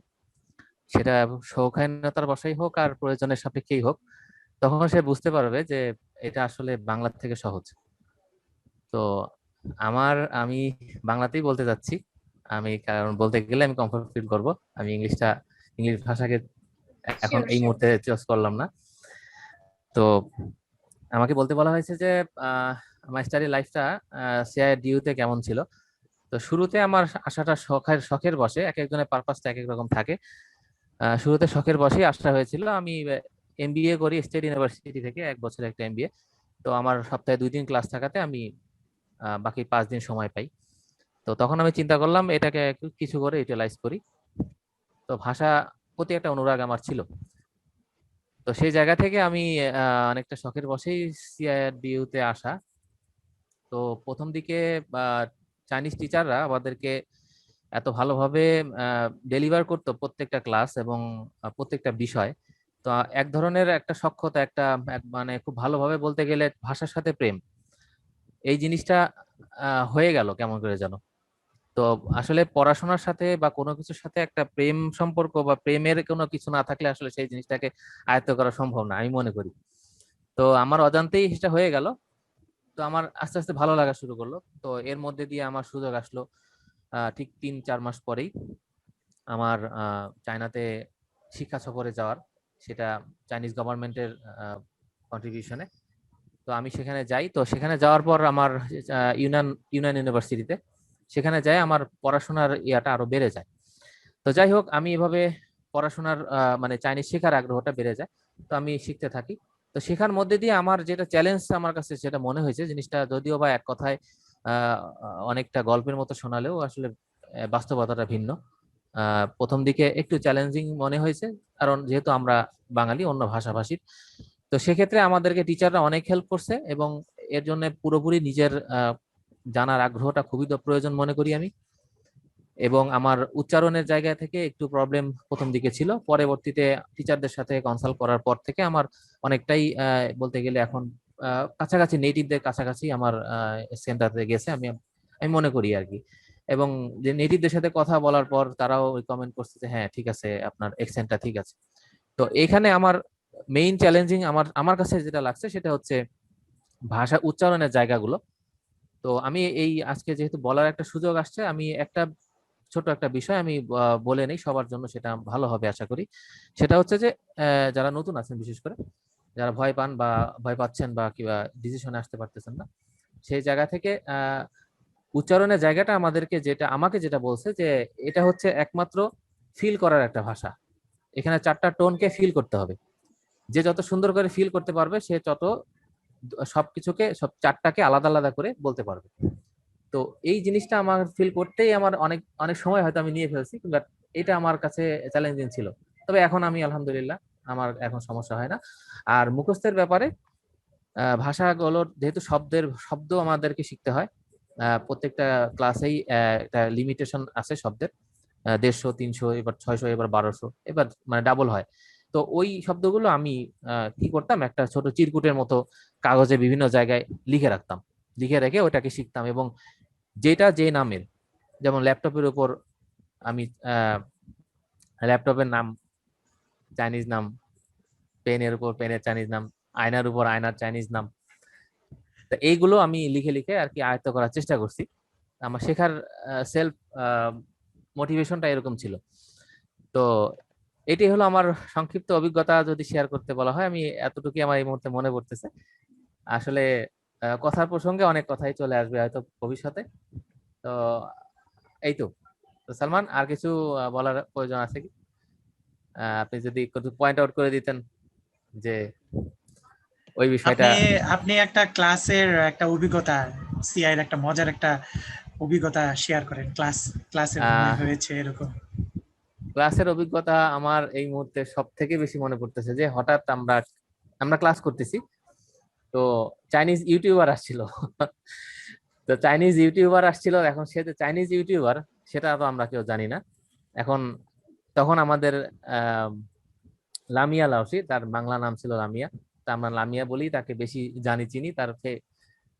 সেটা শৌখিনতার বশেই হোক আর প্রয়োজনের সাপেক্ষেই হোক, তখন সে বুঝতে পারবে যে এটা আসলে বাংলা থেকে সহজ। তো আমি বাংলাতেই বলতে যাচ্ছি, কারণ বলতে গেলে আমি কমফোর্ট ফিল করবো। আমি ইংলিশ ভাষাকে এখন এই মুহূর্তে চুজ করলাম না। তো আমাকে বলতে বলা হয়েছে যে আমার স্টাডি লাইফটা সিআইডিইউ তে কেমন ছিল। তো শুরুতে আমার আশাটা শখের বসে, এক একজনের পারপাসটা এক এক রকম থাকে। শুরুতে শখের বসেই আসা হয়েছিল। আমি এমবিএ করি স্টেট ইউনিভার্সিটি থেকে, 1 বছরের একটা এমবিএ। তো আমার সপ্তাহে 2 দিন ক্লাস থাকাতে আমি বাকি 5 দিন সময় পাই। তো তখন আমি চিন্তা করলাম এটাকে কিছু করে ইউটিলাইজ করি। তো ভাষা প্রতি একটা অনুরাগ আমার ছিল। তো সেই জায়গা থেকে আমি অনেকটা শখের বসেই সিআইডিইউ তে আসা। তো প্রথম দিকে চাইনিজ টিচাররা আমাদেরকে এত ভালোভাবে ডেলিভার করতো প্রত্যেকটা ক্লাস এবং প্রত্যেকটা বিষয়। তো এক ধরনের একটা সখ্যতা, মানে খুব ভালোভাবে বলতে গেলে ভাষার সাথে প্রেম, এই জিনিসটা হয়ে গেল কেমন করে যেন। তো আসলে পড়াশোনার সাথে বা কোনো কিছুর সাথে একটা প্রেম সম্পর্ক বা প্রেমের কোনো কিছু না থাকলে আসলে সেই জিনিসটাকে আয়ত্ত করা সম্ভব না, আমি মনে করি। তো আমার অজান্তেই সেটা হয়ে গেল। তো আমার আস্তে আস্তে ভালো লাগা শুরু করলো। তো এর মধ্যে দিয়ে আমার সুযোগ আসলো ঠিক 3-4 মাস পরেই আমার চায়নাতে শিক্ষা সফরে যাওয়ার, সেটা চাইনিজ গভর্নমেন্টের কন্ট্রিবিউশনে। তো আমি সেখানে যাই। তো সেখানে যাওয়ার পর আমার ইউনান ইউনিভার্সিটিতে সেখানে যাই আমার পড়াশোনার ইয়াটা আরো বেড়ে যায়। তো যাই হোক, আমি এভাবে পড়াশোনার মানে চাইনিজ শেখার আগ্রহটা বেড়ে যায়। তো আমি শিখতে থাকি। তো শেখার মধ্যে দিয়ে আমার যেটা চ্যালেঞ্জ আমার কাছে সেটা মনে হয়েছে, জিনিসটা যদিও বা এক কথায় অনেকটা গল্পের মতো শোনালেও আসলে বাস্তবতাটা ভিন্ন। প্রথম দিকে একটু চ্যালেঞ্জিং মনে হয়েছে, কারণ যেহেতু আমরা বাঙালি, অন্য ভাষাভাষীর। তো সেক্ষেত্রে আমাদেরকে টিচাররা অনেক হেল্প করছে এবং এর জন্য পুরোপুরি নিজের জানার আগ্রহটা খুবই প্রয়োজন মনে করি আমি। এবং আমার উচ্চারণের জায়গা থেকে একটু প্রবলেম প্রথম দিকে ছিল, পরবর্তীতে টিচারদের সাথে কনসাল্ট করার পর থেকে আমার অনেকটাই বলতে গেলে এখন কাছাকাছি নেটিভদের কাছাকাছি আমার সেন্টারে গেছে আমি মনে করি আর কি। এবং যে নেটিভদের সাথে কথা বলার পর তারাও কমেন্ট করছে যে হ্যাঁ ঠিক আছে, আপনার অ্যাকসেন্টটা ঠিক আছে। তো এখানে আমার মেইন চ্যালেঞ্জিং আমার কাছে যেটা লাগছে সেটা হচ্ছে ভাষা উচ্চারণের জায়গাগুলো। তো আমি এই আজকে যেহেতু বলার একটা সুযোগ আসছে, আমি ছোট একটা বিষয় আমি বলে নেই সবার জন্য, সেটা ভালো হবে আশা করি। সেটা হচ্ছে যে যারা নতুন আছেন, বিশেষ করে যারা ভয় পান বা ভয় পাচ্ছেন বা কিবা ডিসিশনে আসতে পারতেছেন না, সেই জায়গা থেকে উচ্চারণের জায়গাটা আমাকে যেটা বলছে যে এটা হচ্ছে একমাত্র ফিল করার একটা ভাষা। এখানে 4টা টোনকে ফিল করতে হবে। যে যত সুন্দর করে ফিল করতে পারবে সে তত সবকিছুকে, সব 4টাকে আলাদা আলাদা করে বলতে পারবে। তো এই জিনিসটা আমার ফিল করতেই আমার অনেক অনেক সময় হয়তো আমি নিয়ে ফেলছি, বাট এটা আমার কাছে চ্যালেঞ্জিং ছিল। তবে এখন আমি আলহামদুলিল্লাহ, আমার এখন সমস্যা হয় না। আর মুখস্থের ব্যাপারে ভাষাগুলোর যেহেতু শব্দ আমাদেরকে শিখতে হয়, প্রত্যেকটা ক্লাসেই একটা লিমিটেশন আছে শব্দের, 150, 300, এবার 600, এবার 1200, এবার মানে ডাবল হয়। তো ওই শব্দগুলো আমি কি করতাম, একটা ছোট চিরকুটের মতো কাগজে বিভিন্ন জায়গায় লিখে রাখতাম, লিখে রেখে ওটাকে শিখতাম। এবং যেটা যে নামের, যেমন ল্যাপটপের উপর আমি ল্যাপটপের নাম চাইনিজ নাম, পেনের উপর পেনের চাইনিজ নাম, আয়নার উপর আয়নার চাইনিজ নাম, তো এইগুলো আমি লিখে লিখে আর কি আয়ত্ত করার চেষ্টা করছি। আমার শেখার সেলফ মোটিভেশনটা এরকম ছিল। তো এটি হলো আমার সংক্ষিপ্ত অভিজ্ঞতা। যদি শেয়ার করতে বলা হয়, আমি এতটুকুই আমার এই মুহূর্তে মনে পড়তেছে। আসলে কথার প্রসঙ্গে অনেক কথাই চলে আসবে হয়তো ভবিষ্যতে। তো এই তো সালমান, আর কিছু বলার প্রয়োজন আছে কি? আপনি যদি একটু পয়েন্ট আউট করে দিতেন যে ওই বিষয়টা।
আপনি একটা ক্লাসের একটা অভিজ্ঞতা, সিআই এর একটা মজার একটা অভিজ্ঞতা শেয়ার করেন, ক্লাসে হয়েছে এরকম।
ক্লাসের অভিজ্ঞতা আমার এই মুহূর্তে সব থেকে বেশি মনে পড়তেছে যে হঠাৎ আমরা ক্লাস করতেছি, তো চাইনিজ ইউটিউবার আসছিল। তো চাইনিজ ইউটিউবার আসছিল, এখন সে যে চাইনিজ ইউটিউবার সেটা তো আমরা কেউ জানি না। তখন আমাদের লামিয়া লাউসি, তার বাংলা নাম ছিল লামিয়া, তা আমরা লামিয়া বলি, তাকে বেশি চিনি। তার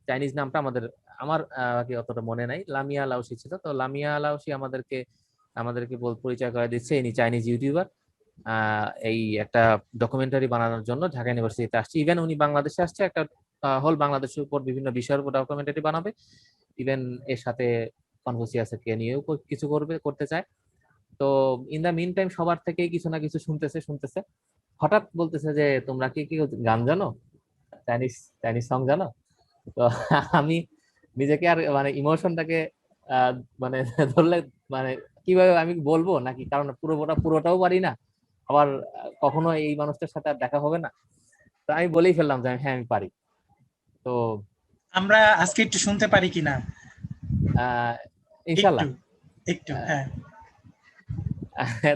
চাইনিজ নামটা আমার অতটা মনে নাই, লামিয়া লাউসি ছিল। তো লামিয়া লাউসি আমাদেরকে পরিচয় করে দিচ্ছে, ইনি চাইনিজ ইউটিউবার, এই একটা ডকুমেন্টারি বানানোর জন্য ঢাকা ইউনিভার্সিটিতে আসছে। ইভেন উনি বাংলাদেশে আসছে, একটা হোল বাংলাদেশের উপর বিভিন্ন বিষয়ের উপর ডকুমেন্টারি বানাবে। ইভেন এর সাথে কনফুসিয়াসকে নিয়েও কিছু করতে চায়। তো ইন দা মিন টাইম সবার থেকেই কিছু না কিছু শুনতেছে। হঠাৎ বলতেছে যে তোমরা কি গান জানো, চাইনিজ সং জানো? তো আমি নিজেকে আর মানে ইমোশনটাকে মানে ধরলে মানে কিভাবে আমি বলবো নাকি, কারণ পুরোটাও পারি না, আবার কখনো এই মানুষটার সাথে আর দেখা হবে না। তো আমি বলেই ফেললাম যে হ্যাঁ আমি পারি। তো
আমরা আজকে একটু শুনতে পারি কিনা?
ইনশাআল্লাহ
একটু হ্যাঁ।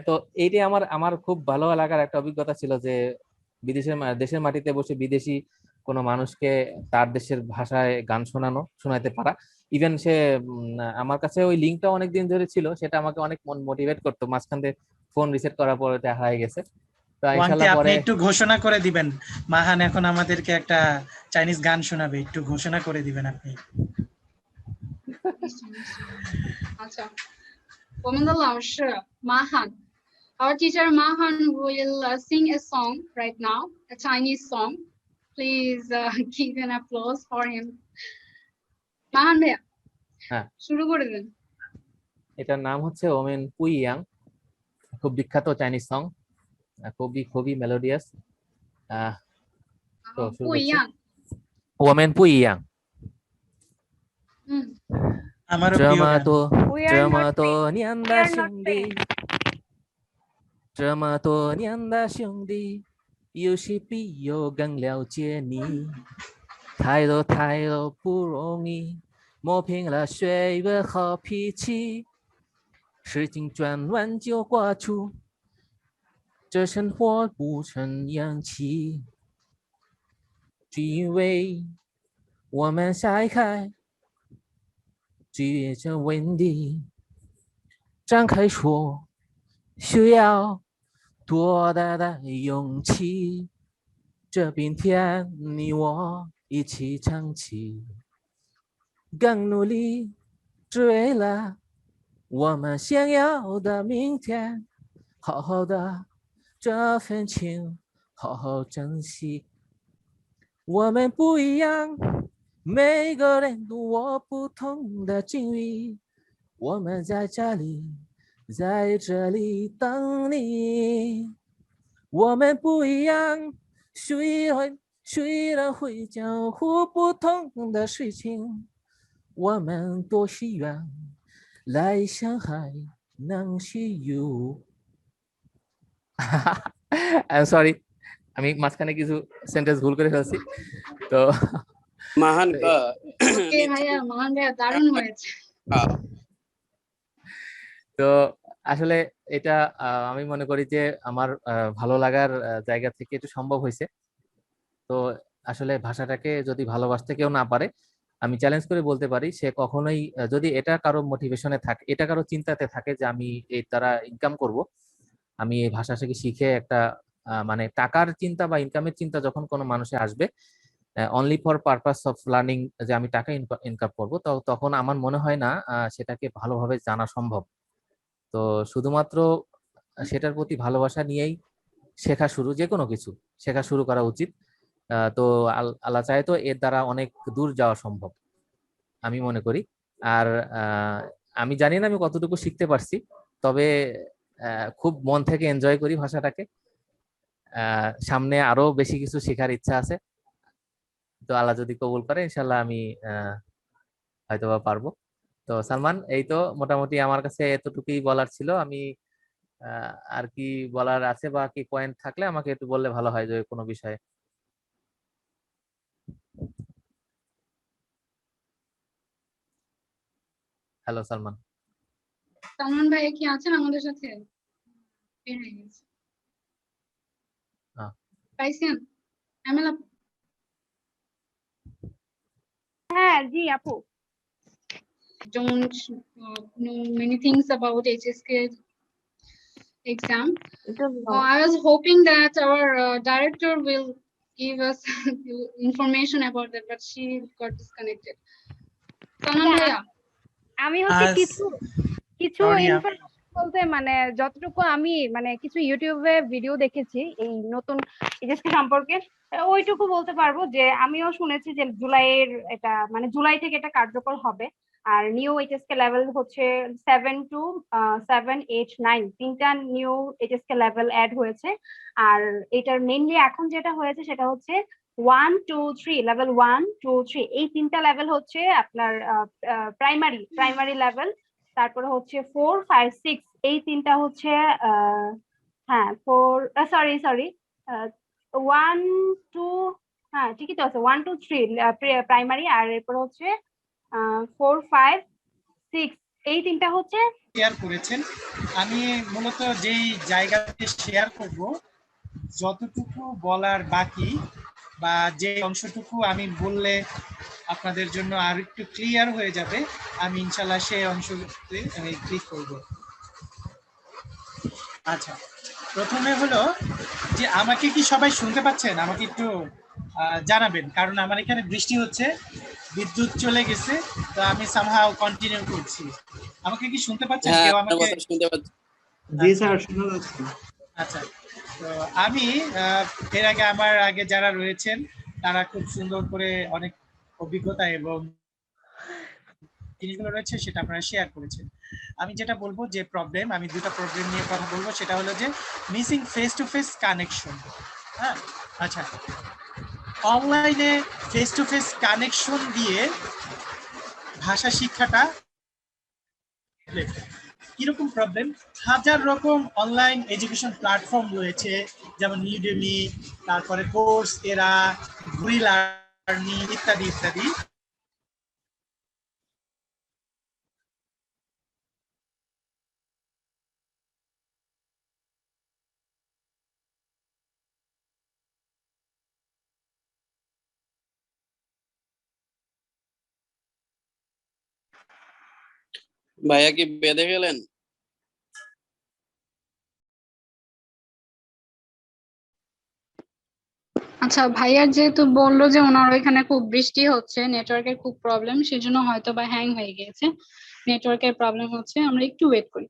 তো এইটাই আমার খুব ভালো লাগার একটা অভিজ্ঞতা ছিল, যে দেশের মাটিতে বসে বিদেশি কোনো মানুষকে তার দেশের ভাষায় গান শোনাতে পারা। ইভেন সে আমার কাছে ওই লিঙ্কটা অনেকদিন ধরে ছিল, সেটা আমাকে অনেক মোটিভেট করতো। মাঝখান থেকে ফোন রিসেট করার পর এটা হারিয়ে গেছে। তো ইনশাআল্লাহ
আপনি একটু ঘোষণা করে দিবেন, মাহান এখন আমাদেরকে একটা চাইনিজ গান শোনাবে, একটু ঘোষণা করে দিবেন আপনি।
আচ্ছা, 我们的老师 Mahan, our teacher Mahan will sing a song right now, a Chinese song. Please give an applause for him. মাহান ভাইয়া
হ্যাঁ
শুরু করে দেন।
এটার নাম হচ্ছে ওমেন পুইয়াং, খুব বিখ্যাত চাইনিজ সং, খুবই মেলোডিয়াস। তো শুরু করছি।
পুইয়াং
ওমেন পুইয়াং।
আমারও
这
প্রিয়
么
গান।
多
We
这
are
么
not
多
fake.
年
We
的
are
兄
not
弟，
fake.
这么多年的兄弟，有时比我更了解你。太多不容易，磨平了岁月和脾气，时间转弯就过去，这生活不曾扬起，只因为我们晒开，拒绝问题，展开说，需要多大的勇气？这冰天你我一起撑起，更努力，只为了我们想要的明天。好好的这份情，好好珍惜。我们不一样，每个人都有不同的境遇。我们在这里，在这里等你。我们不一样，虽然会交互不同的事情，我们多希望来上海能see you。I'm sorry, আমি মাঝখানে কিছু সেন্টেন্স ভুল করে ফেলছি। তো
মাহান
ওকে ভাইয়া, মাহান ভাইয়া দারুণ হয়েছে।
তো আসলে এটা আমি মনে করি যে আমার ভালো লাগার জায়গা থেকে এটা সম্ভব হয়েছে। তো আসলে ভাষাটাকে যদি ভালোবাসতে কেউ না পারে, আমি চ্যালেঞ্জ করে বলতে পারি সে কখনোই যদি এটা কারো মোটিভেশনে থাকে, এটা কারো চিন্তাতে থাকে যে আমি এর দ্বারা ইনকাম করব, আমি এই ভাষা শিখে একটা মানে টাকার চিন্তা বা ইনকামের চিন্তা যখন কোনো মানুষে আসবে, only for purpose of learning, যে আমি টাকা ইনকাম করব, তখন আমার মনে হয় না সেটাকে ভালোভাবে জানা সম্ভব। তো শুধুমাত্র সেটার প্রতি ভালোবাসা নিয়েই শেখা শুরু, যে কোনো কিছু শেখা শুরু করা উচিত। তো আল্লাহ চায় তো এর দ্বারা অনেক দূর যাওয়া সম্ভব আমি মনে করি। আর আমি জানি না আমি কতটুকু শিখতে পারছি, তবে খুব মন থেকে এনজয় করি ভাষাটাকে। সামনে আরো বেশি কিছু শেখার ইচ্ছা আছে, তো আল্লাহ যদি কবুল করে ইনশাল্লাহ আমি হয়তোবা পারবো। তো সালমান, এই তো মোটামুটি আমার কাছে এতটুকুই বলার ছিল। আমি আর কি বলার আছে বা কি পয়েন্ট থাকলে আমাকে একটু বললে ভালো হয়, যে কোনো বিষয়ে। হ্যালো সালমান।
সালমান ভাইয়া কি আছেন আমাদের সাথে? বের হয়ে গেছে। পাইছেন আমেলা?
হ্যাঁ জি আপু।
Don't know many things about HSK exam. I was hoping that our director will give us information about that, but she got disconnected. Salman bhaiya,
আমি হচ্ছে কিছু
Sorry,
ইনফরমেশন বলতে মানে যতটুকু আমি মানে কিছু ইউটিউবে ভিডিও দেখেছি এই নতুন এইচএসকে সম্পর্কে, ওইটুকু বলতে পারবো যে আমিও শুনেছি যে জুলাইয়ের এটা মানে জুলাই থেকে এটা কার্যকর হবে। আর নিউ এইচএসকে লেভেল হচ্ছে 7 to 7, 8, 9 তিনটা নিউ এইচএসকে লেভেল অ্যাড হয়েছে। আর এটার মেইনলি এখন যেটা হয়েছে সেটা হচ্ছে 1, 2, 3 লেভেল 1, 2, 3 এই তিনটা লেভেল হচ্ছে আপনার প্রাইমারি লেভেল। তারপরে হচ্ছে 4, 5, 6 এই তিনটা হচ্ছে হ্যাঁ 4 সরি 1, 2 হ্যাঁ ঠিকই তো আছে 1, 2, 3 প্রাইমারি, আর এরপর হচ্ছে 4, 5, 6 এই তিনটা হচ্ছে
শেয়ার করেছেন। আমি মূলত যেই জায়গাতে শেয়ার করব, যতটুকু বলার বাকি বা যে অংশটুকু আমি বললে আপনাদের জন্য আর একটু ক্লিয়ার হয়ে যাবে, আমি ইনশাল্লাহ সেই অংশতে ক্লিক করব। আচ্ছা, প্রথমে হলো যে আমাকে কি সবাই শুনতে পাচ্ছেন? আমাকে একটু জানাবেন, কারণ আমার এখানে বৃষ্টি হচ্ছে, বিদ্যুৎ চলে গেছে, তো আমি সামহাউ কন্টিনিউ করছি। আমাকে কি শুনতে পাচ্ছেন? কেউ আমাকে
শুনতে পাচ্ছি?
জি স্যার, শোনা যাচ্ছে।
আচ্ছা, তো আমি এর আগে আমার আগে যারা রয়েছেন তারা খুব সুন্দর করে অনেক অভিজ্ঞতা এবং জিনিসগুলো রয়েছে সেটা আপনারা শেয়ার করেছেন। আমি যেটা বলবো যে প্রবলেম, আমি দুটো প্রবলেম নিয়ে কথা বলবো, সেটা হলো যে missing face to face connection. হ্যাঁ, আচ্ছা, অনলাইনে ফেস টু ফেস কানেকশন দিয়ে ভাষা শিক্ষাটা কিরকম প্রবলেম? হাজার রকম অনলাইন এডুকেশন প্ল্যাটফর্ম রয়েছে, যেমন ইউডেমি, তারপরে কোর্স এরা, ঘুরি লার্নিং ইত্যাদি ইত্যাদি।
ভাইয়া কি বেঁধে গেলেন?
আচ্ছা, ভাইয়ার যেহেতু বললো যে ওনার ওইখানে খুব বৃষ্টি হচ্ছে, নেটওয়ার্কের খুব প্রবলেম, সেজন্য হয়তো বা হ্যাং হয়ে গিয়েছে, নেটওয়ার্কের প্রবলেম হচ্ছে, আমরা একটু ওয়েট করি।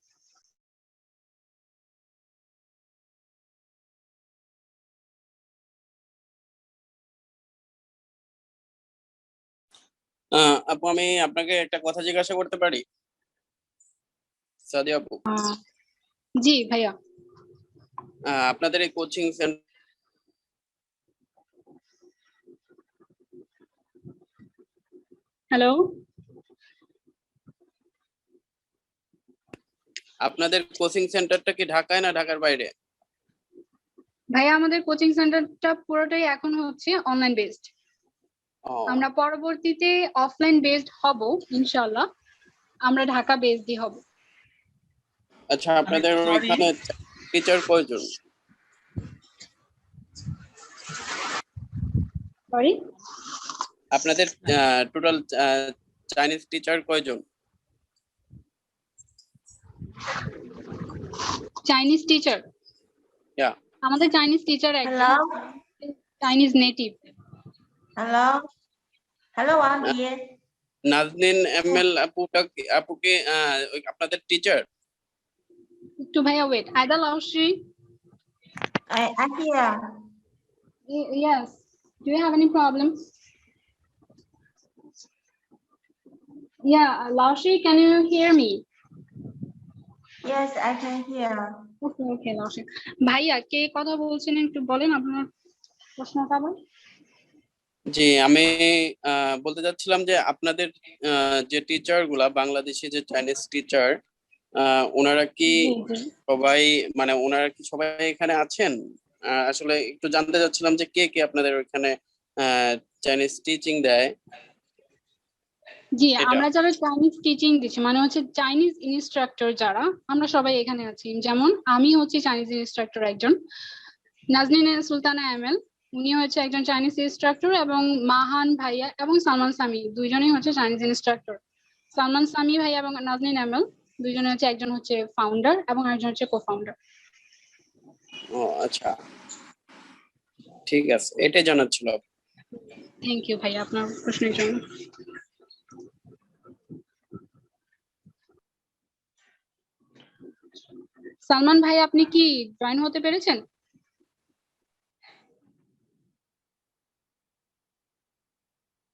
আপু, আমি আপনাকে একটা কথা জিজ্ঞাসা করতে পারি? সাদিয়া আপু,
জি ভাইয়া।
আপনাদের এই কোচিং সেন্টার,
হ্যালো,
আপনাদের কোচিং সেন্টারটা কি ঢাকায় না ঢাকার বাইরে?
ভাইয়া আমাদের কোচিং সেন্টারটা পুরোটাই এখন হচ্ছে অনলাইন বেসড।
ও,
আমরা পরবর্তীতে অফলাইন বেসড হব ইনশাআল্লাহ, আমরা ঢাকা বেসডই হব।
আচ্ছা, আপনাদের
Sorry.
ওইখানে টিচার কয়জন?
সরি,
আপনাদের টোটাল চাইনিজ টিচার কয়জন?
Chinese teacher?
Yeah.
আমাদের Chinese teacher
Hello.
Chinese native.
Hello anh Điền.
Nazneen এমএল আপু কি আপনাদের টিচার?
একটু ভাইয়া ওয়েট, আয়দা লাউশি।
Anh here.
Yes, do you have any problem? Yeah, Laoshi, can you hear me?
Yes, I can hear.
Okay, okay, Laoshi. ভাইয়া কে কথা বলছেন একটু বলেন আপনার প্রশ্নটা আবার।
জি, আমি বলতে চাচ্ছিলাম যে আপনাদের যে টিচার গুলা, বাংলাদেশি যে চাইনিজ টিচার, ওনারা কি সবাই, মানে ওনারা কি সবাই এখানে আছেন? আসলে একটু জানতে চাচ্ছিলাম যে কে কে আপনাদের ওইখানে চাইনিজ টিচিং দেয়।
জি, আমরা যারা চাইনিজ টিচিং দিচ্ছি, মানে হচ্ছে চাইনিজ ইনস্ট্রাক্টর যারা, আমরা সবাই এখানে আছি। যেমন আমি হচ্ছে চাইনিজ ইনস্ট্রাক্টর একজন, নাজনীন সুলতানা এমএল উনি হচ্ছে একজন চাইনিজ ইনস্ট্রাক্টর, এবং মাহান ভাইয়া এবং সালমান সামি দুইজনেই হচ্ছে চাইনিজ ইনস্ট্রাক্টর। সালমান সামি ভাইয়া এবং নাজনীন এমএল দুইজনে হচ্ছে, একজন হচ্ছে ফাউন্ডার এবং আরেকজন হচ্ছে কো-ফাউন্ডার।
ও আচ্ছা, ঠিক আছে, এটাই জানার ছিল।
থ্যাংক ইউ ভাইয়া আপনার প্রশ্নের জন্য। সালমান ভাই, আপনি কি জয়েন হতে পেরেছেন?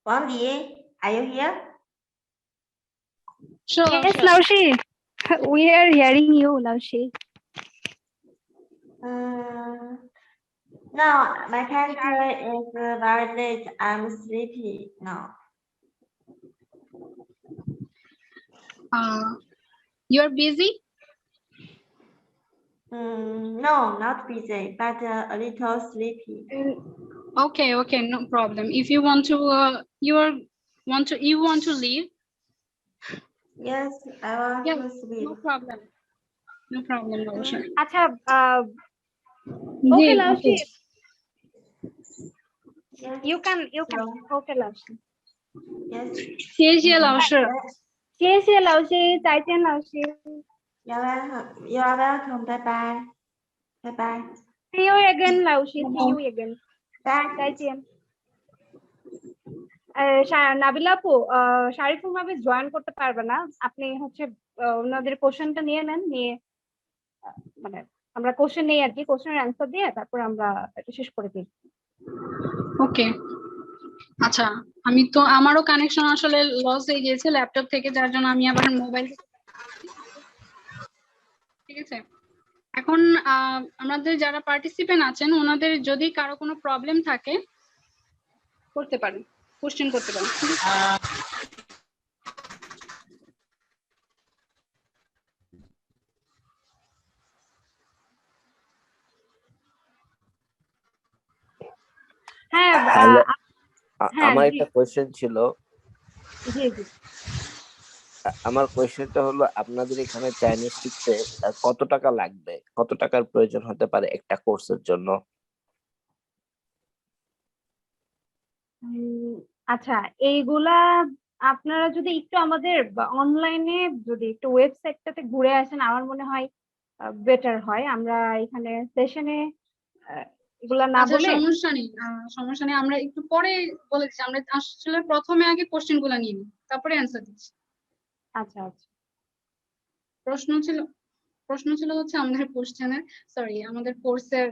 Anh Điền, are you here?
Sure,
Yes,
sure.
Laushi. We are hearing you, Laushi.
No, my character is very late. I'm sleepy now.
You are busy?
No, not busy, but a little sleepy.
Okay, okay, no problem. If you want to, you want to leave?
Yes, I want
Yeah,
to sleep.
no problem. No problem, Laushi.
আচ্ছা, okay, Laushi.
Yes.
You can. Okay, Laushi.
Yes.
谢谢老师。
谢谢老师，再见老师。
You're welcome. You are welcome. Bye bye. Bye bye.
See you again, Laushi. See you again.
Bye.
再见。নাবিলা আপু, Shariful Mahfiz join করতে পারবে না, আপনি হচ্ছে ওনাদের কোশ্চেনটা নিয়ে নেন, নিয়ে মানে আমরা কোশ্চেন নেই আর কি, কোশ্চেনের অ্যান্সার দিয়ে তারপর আমরা এটা শেষ করে দিই।
Okay. আচ্ছা, আমি তো আমারও কানেকশন আসলে লস হয়ে গিয়েছে ল্যাপটপ থেকে, যার জন্য আমি আবার মোবাইল, ঠিক আছে। এখন আমাদের যারা পার্টিসিপেন্ট আছেন ওনাদের যদি কারো কোনো প্রবলেম থাকে করতে পারেন, কোশ্চেন করতে পারেন।
হ্যাঁ
হ্যালো,
হ্যাঁ
আমার
জি
একটা কোয়েশ্চেন ছিল।
জি জি।
আমার কোয়েশ্চেনটা হলো, আপনাদের এখানে চাইনিজ শিখতে কত টাকা লাগবে, কত টাকার প্রয়োজন হতে পারে একটা কোর্সের জন্য?
আচ্ছা, এইগুলা আপনারা যদি একটু আমাদের অনলাইনে যদি একটু ওয়েবসাইটটাতে ঘুরে আসেন আমার মনে হয় বেটার হয়। আমরা এখানে সেশনে এগুলা না
আচ্ছা,
বলে।
সমস্যা নেই, সমস্যা নেই, আমরা একটু পরে বলে দিচ্ছি। আমরা আসলে প্রথমে আগে কোশ্চেন গুলা নিয়ে নিই, তারপরে অ্যান্সার দিচ্ছি।
আচ্ছা আচ্ছা।
প্রশ্ন ছিল হচ্ছে আমাদের কোশ্চেনের, সরি আমাদের কোর্সের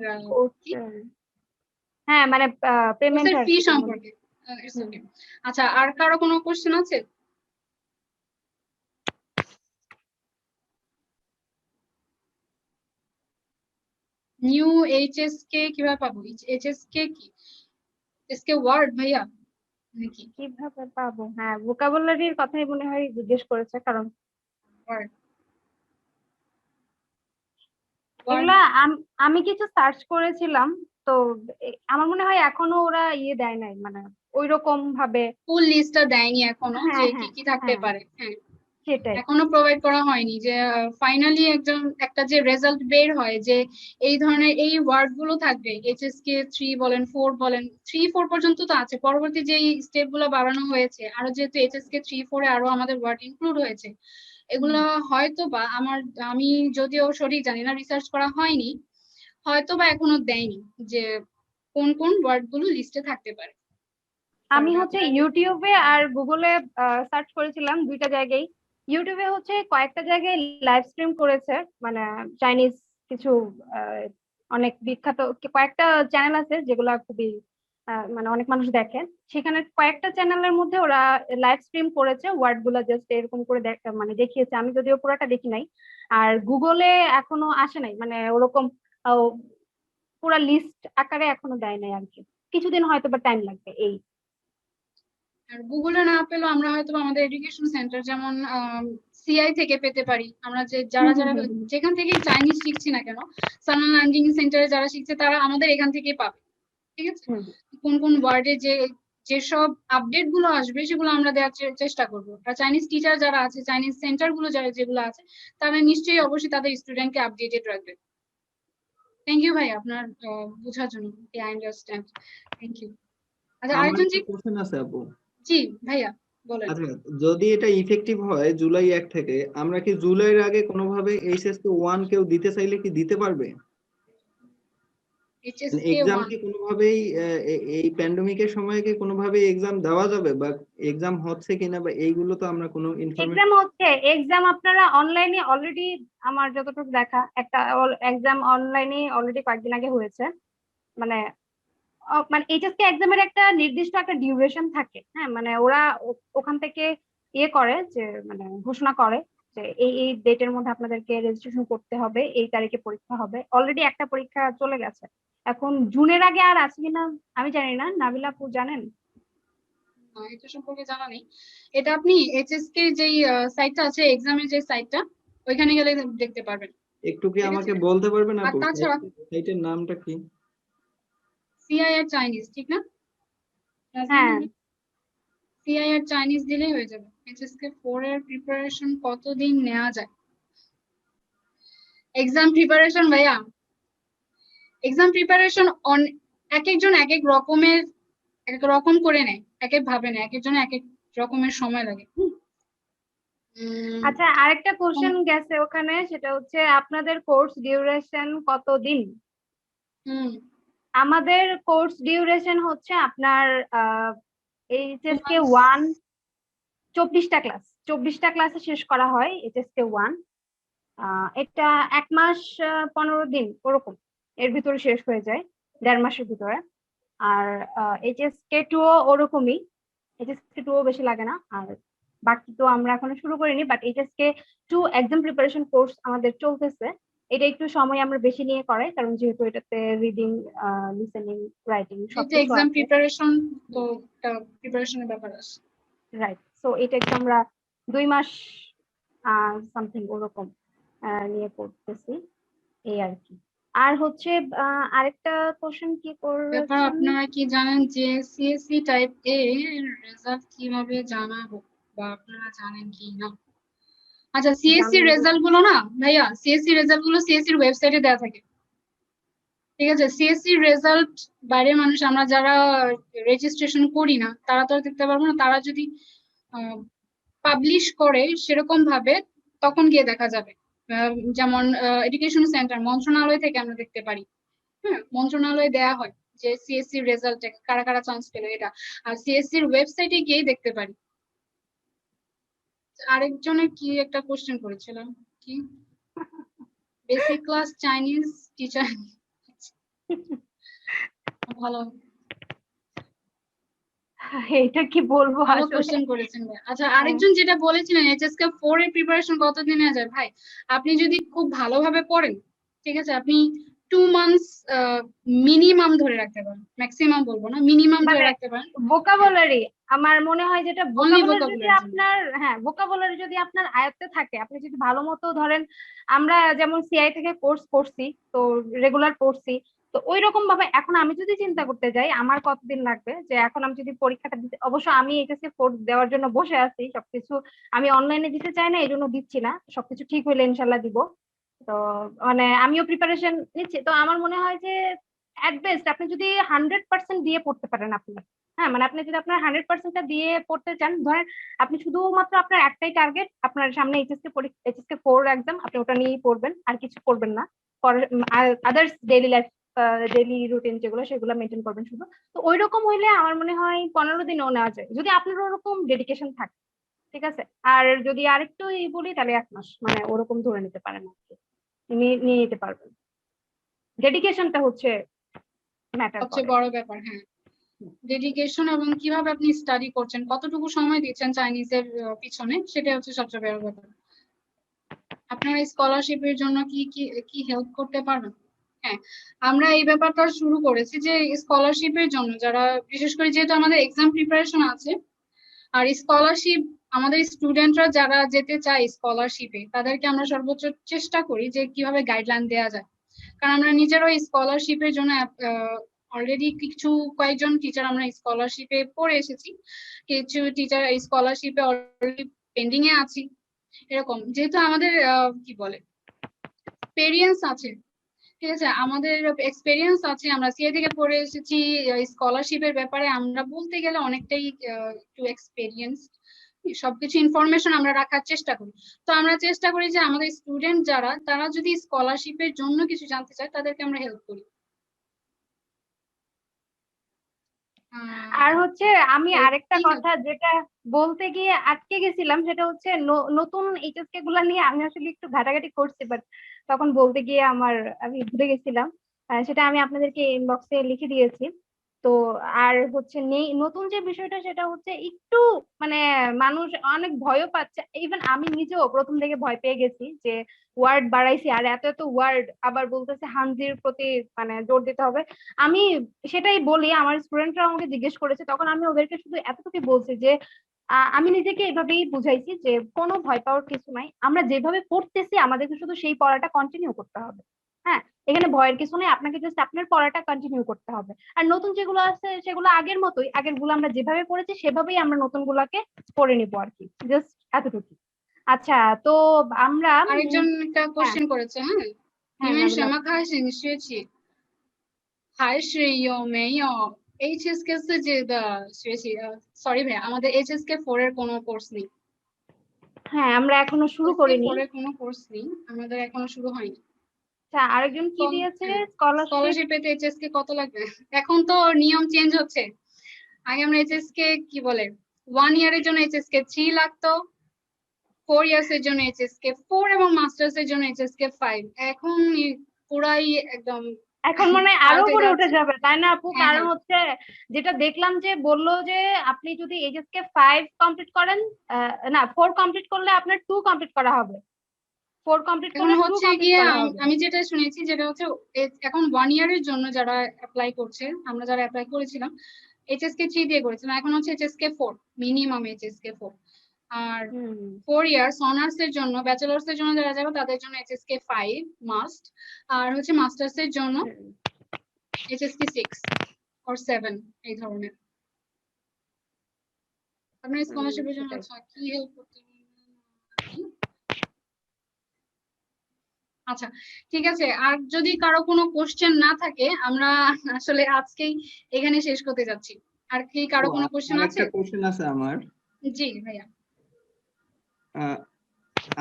হ্যাঁ মানে পেমেন্ট
ফি সম্পর্কে। আচ্ছা, আর কারো কোনো কোশ্চেন আছে? নিউ এইচএসকে কিভাবে পাবো? এইচএসকে কি? এসকে ওয়ার্ড ভাইয়া নাকি?
কিভাবে পাবো? হ্যাঁ, ভোকাবুলারির কথাই মনে হয় জিজ্ঞেস করেছে, কারণ
ওয়ার্ড
এগুলা আমি কিছু সার্চ করেছিলাম, তো আমার মনে হয় এখনো ওরা ইয়ে দেয় নাই, মানে ওইরকম ভাবে
ফুল লিস্টটা দেয়নি এখনো যে কি কি থাকতে
হ্যাঁ
পারে। হ্যাঁ,
সেটাই।
এখনো প্রোভাইড করা হয়নি যে ফাইনালি একটা যে রেজাল্ট বের হয় যে এই ধরনের এই ওয়ার্ড গুলো থাকবে। এইচএসকে 3 বলেন 4 বলেন, 3-4 পর্যন্ত তো আছে, পরবর্তী যে স্টেপ গুলো বাড়ানো হয়েছে আরো, যেহেতু এইচএসকে 3-4 এ আরো আমাদের ওয়ার্ড ইনক্লুড হয়েছে, এগুলো হয়তো বা আমি যদিও সঠিক জানি না, রিসার্চ করা হয়নি, হয়তো বা এখনো দেয়নি যে কোন কোন ওয়ার্ড গুলো লিস্টে থাকতে পারে।
আমি হচ্ছে ইউটিউবে আর গুগলে সার্চ করেছিলাম, দুইটা জায়গায়। ইউটিউবে হচ্ছে কয়েকটা জায়গায় লাইভ স্ট্রিম করেছে, মানে চাইনিজ কিছু অনেক বিখ্যাত কয়েকটা চ্যানেল আছে যেগুলা খুবই মানে অনেক মানুষ দেখে। সেখানে কয়েকটা চ্যানেলের মধ্যে ওরা লাইভ স্ট্রিম করেছে, ওয়ার্ড গুলা জাস্ট এরকম করে মানে দেখিয়েছে। আমি যদিও পুরোটা দেখি নাই। আর গুগলে এখনো আসে নাই, মানে ওরকম পুরা লিস্ট আকারে এখনো দেয় নাই আর কি। কিছুদিন হয়তো বা টাইম লাগবে এই।
আর গুগলে না পেলেও আমরা হয়তো আমাদের এডুকেশন সেন্টার যেমন সিআই থেকে পেতে পারি। আমরা যারা যেখান থেকে চাইনিজ শিখছি না কেন, সালমান লার্নিং সেন্টারে যারা শিখছে তারা আমাদের এখান থেকেই পাবে, ঠিক আছে। কোন কোন ওয়ার্ডে যেসব আপডেট গুলো আসবে সেগুলো আমরা দেওয়ার চেষ্টা করবো। আর চাইনিজ টিচার যারা আছে, চাইনিজ সেন্টার গুলো যেগুলো আছে, তারা নিশ্চয়ই অবশ্যই তাদের স্টুডেন্টকে আপডেটেড রাখবে। থ্যাংক ইউ ভাই আপনার বোঝার জন্য। I understand, thank you. আচ্ছা,
আমার
আরেকজন
একটা কোশ্চেন আছে আপু।
জি ভাইয়া বলেন।
আচ্ছা, যদি এটা ইফেক্টিভ হয় জুলাই 1 থেকে, আমরা কি জুলাইয়ের আগে কোনোভাবে এইচএসকে 1 কেউ দিতে চাইলে কি দিতে পারবে? এক্সাম কি কোনোভাবেই এই প্যান্ডেমিকের সময় কি কোনোভাবেই এক্সাম দেওয়া যাবে, বা এক্সাম হচ্ছে কিনা, বা এইগুলো তো আমরা কোনো ইনফরমেশন।
এক্সাম হচ্ছে, এক্সাম আপনারা অনলাইনে অলরেডি, আমার যতটুকু দেখা একটা এক্সাম অনলাইনে অলরেডি কয়েকদিন আগে হয়েছে। মানে মানে এইচএসসি এক্সামের একটা নির্দিষ্ট একটা ডিউরেশন থাকে। হ্যাঁ, মানে ওরা ওখান থেকে ইয়ে করে যে মানে ঘোষণা করে যে এই ডেটের মধ্যে আপনাদেরকে রেজিস্ট্রেশন করতে হবে, এই তারিখে পরীক্ষা হবে। অলরেডি একটা পরীক্ষা চলে গেছে, এখন জুনের আগে আর আছে কিনা আমি জানি না। নাবিলা আপু জানেন?
এটা সম্পর্কে জানা নেই। এটা আপনি এইচএসকে যেই সাইটটা আছে, এক্সামের যে সাইটটা, ওইখানে গেলে দেখতে পারবেন।
একটু কি আমাকে বলতে পারবেন আপু
তাছাড়া
সাইটের নামটা কি?
সিআইআর চাইনিজ, ঠিক না?
হ্যাঁ,
সিআইআর চাইনিজ দিলেই হয়ে যাবে। এইচএসকে 4 এর প্রিপারেশন কতদিন নেওয়া যায়? এক্সাম প্রিপারেশন ভাইয়া, এক্সাম প্রিপারেশন এক একজন এক এক রকম করে নেয়, এক এক ভাবে নেয়, এক একজন এক এক রকমের সময় লাগে।
আচ্ছা, আরেকটা কোশ্চেন গেছে ওখানে, সেটা হচ্ছে আপনাদের কোর্স ডিউরেশন কতদিন? আমাদের কোর্স ডিউরেশন হচ্ছে আপনার এইচএসকে 1 24টা ক্লাস, 24টা ক্লাসে শেষ করা হয় এইচএসকে 1। এটা 1 মাস 15 দিন ওরকম, এর ভিতরে শেষ হয়ে যায়, 1.5 মাসের ভিতরে। আর HSK2 ওরকমই, HSK2 বেশি লাগে না। আর বাকি তো আমরা এখনো শুরু করিনি, but HSK2 exam preparation course আমাদের চলতেছে। এটা একটু সময় আমরা বেশি নিয়ে করাই, কারণ যেহেতু এটাতে রিডিং, লিসেনিং, রাইটিং সবকিছু
এক্সাম
আছে।
প্রিপারেশন, তো প্রিপারেশনের ব্যাপার আছে,
রাইট। সো এটা একটু আমরা 2 মাস সামথিং ওরকম নিয়ে পড়তেছি, এই আর কি। আর হচ্ছে আরেকটা কোশ্চেন কি
ব্যাপার
করছেন?
আপনারা কি জানেন যে সিএসসি টাইপ এ রেজাল্ট কিভাবে জানাবো, বা আপনারা জানেন কি না? আচ্ছা, সিএসসি রেজাল্ট গুলো না ভাইয়া, সিএসসি রেজাল্ট গুলো সিএসসি এর ওয়েবসাইটে দেওয়া থাকে, ঠিক আছে? সিএসসি রেজাল্ট বাইরের মানুষ, আমরা যারা রেজিস্ট্রেশন করি না তারা তো দেখতে পারবো না। তারা যদি পাবলিশ করে সেরকম ভাবে, তখন গিয়ে দেখা যাবে। যেমন এডুকেশন সেন্টার মন্ত্রণালয় থেকে আমরা দেখতে পারি, হ্যাঁ, মন্ত্রণালয়ে দেয়া হয় যে সিএসসি রেজাল্টে কারা কারা চান্স পেল এটা, আর সিএসসি এর ওয়েবসাইটে গিয়ে দেখতে পারি। আরেকজনের কি একটা কোশ্চেন করেছিলাম, কি বেসিক ক্লাস চাইনিজ টিচার, ভালো
এটা কি বলবো,
ভালো
আসলে
কোশ্চেন করেছেন ভাই। আচ্ছা, আরেকজন যেটা বলেছিলেন HSK 4 এর প্রিপারেশন কতদিন নেওয়া যায়? ভাই, আপনি যদি খুব ভালোভাবে পড়েন, ঠিক আছে, আপনি 2 মান্থস মিনিমাম ধরে রাখতে পারেন, ম্যাক্সিমাম বলবো না, মিনিমাম ধরে রাখতে পারেন।
ভোকাবুলারি আমার মনে হয় যেটা
Only
ভোকাবুলারি যদি
vocabulary
আপনার, হ্যাঁ, ভোকাবুলারি যদি আপনার আয়ত্তে থাকে, আপনি যদি ভালো মতো ধরেন, আমরা যেমন সিআই থেকে কোর্স করছি, তো রেগুলার পড়ছি, তো ওই রকম ভাবে এখন আমি যদি চিন্তা করতে যাই আমার কতদিন লাগবে, যে এখন আমি যদি পরীক্ষাটা দিতে, অবশ্য আমি HSK 4 দেওয়ার জন্য বসে আছি, সবকিছু আমি অনলাইনে দিতে চাই না, এই জন্য দিচ্ছি না, সবকিছু ঠিক হইলে ইনশাল্লাহ দিব। তো মানে আমিও প্রিপারেশন নিচ্ছি, তো আমার মনে হয় যে এট বেস্ট আপনি যদি 100% দিয়ে পড়তে পারেন, আপনি, হ্যাঁ, মানে আপনি যদি আপনার 100%টা দিয়ে পড়তে চান, ধরেন আপনি শুধুমাত্র আপনার একটাই টার্গেট, আপনার সামনে HSK 4 এক্সাম, আপনি ওটা নিয়েই পড়বেন, আর কিছু করবেন না, others daily life, daily routine যেগুলো সেগুলো মেনটেন করবেন শুধু। তো ওই রকম হইলে আমার মনে হয় 15 দিনও নেওয়া যায়, যদি আপনার ওরকম ডেডিকেশন থাকে, ঠিক আছে? আর যদি আরেকটু বলি তাহলে 1 মাস, মানে ওরকম ধরে নিতে পারেন, নিয়ে নিতে পারবেন। ডেডিকেশনটা হচ্ছে ম্যাটার
সবচেয়ে
করে।
বড় ব্যাপার, হ্যাঁ, ডেডিকেশন, এবং কিভাবে আপনি স্টাডি করছেন, কতটুকু সময় দিচ্ছেন চাইনিজের পিছনে, সেটা হচ্ছে সবচেয়ে বড় ব্যাপার। আপনারা স্কলারশিপের জন্য কি কি কি হেল্প করতে পারবেন? হ্যাঁ, আমরা এই ব্যাপারটা শুরু করেছি যে স্কলারশিপের জন্য যারা, বিশেষ করে যেহেতু আমাদের এক্সাম প্রিপারেশন আছে, আর স্কলারশিপ আমাদের স্টুডেন্টরা যারা যেতে চায় স্কলারশিপে, তাদেরকে আমরা সর্বোচ্চ চেষ্টা করি যে কিভাবে গাইডলাইন দেওয়া যায়, কারণ আমরা নিজেরাও স্কলারশিপের জন্য অলরেডি কয়েকজন টিচার আমরা স্কলারশিপে পড়ে এসেছি, কিছু টিচার স্কলারশিপে অলরেডি পেন্ডিং এ আছি। এরকম যেহেতু আমাদের কি বলে এক্সপেরিয়েন্স আছে, ঠিক আছে, আমাদের এক্সপেরিয়েন্স আছে, আমরা সিএ থেকে পড়ে এসেছি, স্কলারশিপের ব্যাপারে আমরা বলতে গেলে অনেকটাই একটু এক্সপেরিয়েন্স, সবকিছু ইনফরমেশন আমরা রাখার চেষ্টা করি। তো আমরা চেষ্টা করি যে আমাদের স্টুডেন্ট যারা, তারা যদি স্কলারশিপের জন্য কিছু জানতে চায় তাদেরকে আমরা হেল্প করি।
আর হচ্ছে আমি আরেকটা কথা যেটা বলতে গিয়ে আটকে গেছিলাম, সেটা হচ্ছে নতুন HSK গুলা নিয়ে আমি আসলে একটু ঘাটাঘাটি করছি, বাট তখন বলতে গিয়ে আমি ভুলে গেছিলাম, সেটা আমি আপনাদেরকে ইনবক্সে লিখে দিয়েছি। তো আর হচ্ছে নতুন যে বিষয়টা সেটা হচ্ছে একটু মানে মানুষ অনেক ভয়ও পাচ্ছে, ইভেন আমি নিজেও প্রথম থেকে ভয় পেয়ে গেছি যে ওয়ার্ড বাড়াইছি, আর এত এত ওয়ার্ড, আবার বলতেছে হানজির প্রতি মানে জোর দিতে হবে। আমি সেটাই বলি, আমার স্টুডেন্টরা আমাকে জিজ্ঞেস করেছে, তখন আমি ওদেরকে শুধু এতটুকু বলছি যে আমি নিজেকে এভাবেই বুঝাইছি যে কোনো ভয় পাওয়ার কিছু নাই, আমরা যেভাবে পড়তেছি আমাদেরকে শুধু সেই পড়াটা কন্টিনিউ করতে হবে। হ্যাঁ, এখানে ভয়ের কিছু নেই, আপনাকে জাস্ট আপনার পড়াটা কন্টিনিউ করতে হবে। আর নতুন যেগুলো আছে সেগুলো আগের মতোই, আগের গুলো আমরা যেভাবে পড়েছি সেভাবেই আমরা নতুন গুলাকে পড়ে নিবো আর কি, জাস্ট এতটুকু। আচ্ছা, তো আমরা
আরেকজন একটা কোশ্চেন করেছে, হ্যাঁ, 你们什么开始学起还是有没有 HSK 4的学习？sorry ভাই, আমাদের HSK 4 এর কোনো কোর্স নেই।
হ্যাঁ, আমরা এখনো শুরু করিনি,
4 এর কোনো কোর্স নেই, আমাদের এখনো শুরু হয়নি।
আচ্ছা, আরেকজন কি দিয়েছে
স্কলারশিপ পেতে HSK কত লাগবে? এখন তো নিয়ম চেঞ্জ হচ্ছে, আগে আমরা HSK কি বলে 1 ইয়ারের জন্য HSK 3 লাগতো, 4 ইয়ার্স এর জন্য HSK 4 এবং মাস্টার্স এর জন্য HSK 5। এখন পুরাই একদম
এখন মানে আরো উপরে উঠে যাবে তাই না আপু?
হ্যাঁ,
কারণ
হ্যাঁ।
হচ্ছে যেটা দেখলাম যে বললো যে আপনি যদি এইচএস কে 5 কমপ্লিট করেন, না 4 কমপ্লিট করলে আপনার 2 কমপ্লিট করা হবে, 4 কমপ্লিট
এখন
করলে 2
হচ্ছে
কমপ্লিট
গিয়ে
করা হবে।
আমি যেটা শুনেছি যেটা হচ্ছে এখন 1 ইয়ারের জন্য যারা অ্যাপ্লাই করছে, আমরা যারা অ্যাপ্লাই করেছিলাম এইচএসকে 3 দিয়ে করেছিলাম, এখন হচ্ছে এইচএসকে 4 মিনিমাম, এইচএসকে 4। আর 4 ইয়ার্স অনার্স এর জন্য, ব্যাচেলার্স এর জন্য যারা যাবে তাদের জন্য এইচএসকে 5 মাস্ট, আর হচ্ছে মাস্টার্স এর জন্য এইচএসকে 6 অর 7 এই ধরনের। আপনার স্কলারশিপের জন্য আচ্ছা কি হেল্প করতে আচ্ছা ঠিক আছে। আর যদি কারো কোনো কোশ্চেন না থাকে আমরা আসলে আজকেই এখানে শেষ করতে যাচ্ছি। আর কি কারো কোনো কোশ্চেন আছে?
একটা কোশ্চেন আছে আমার।
জি ভাইয়া।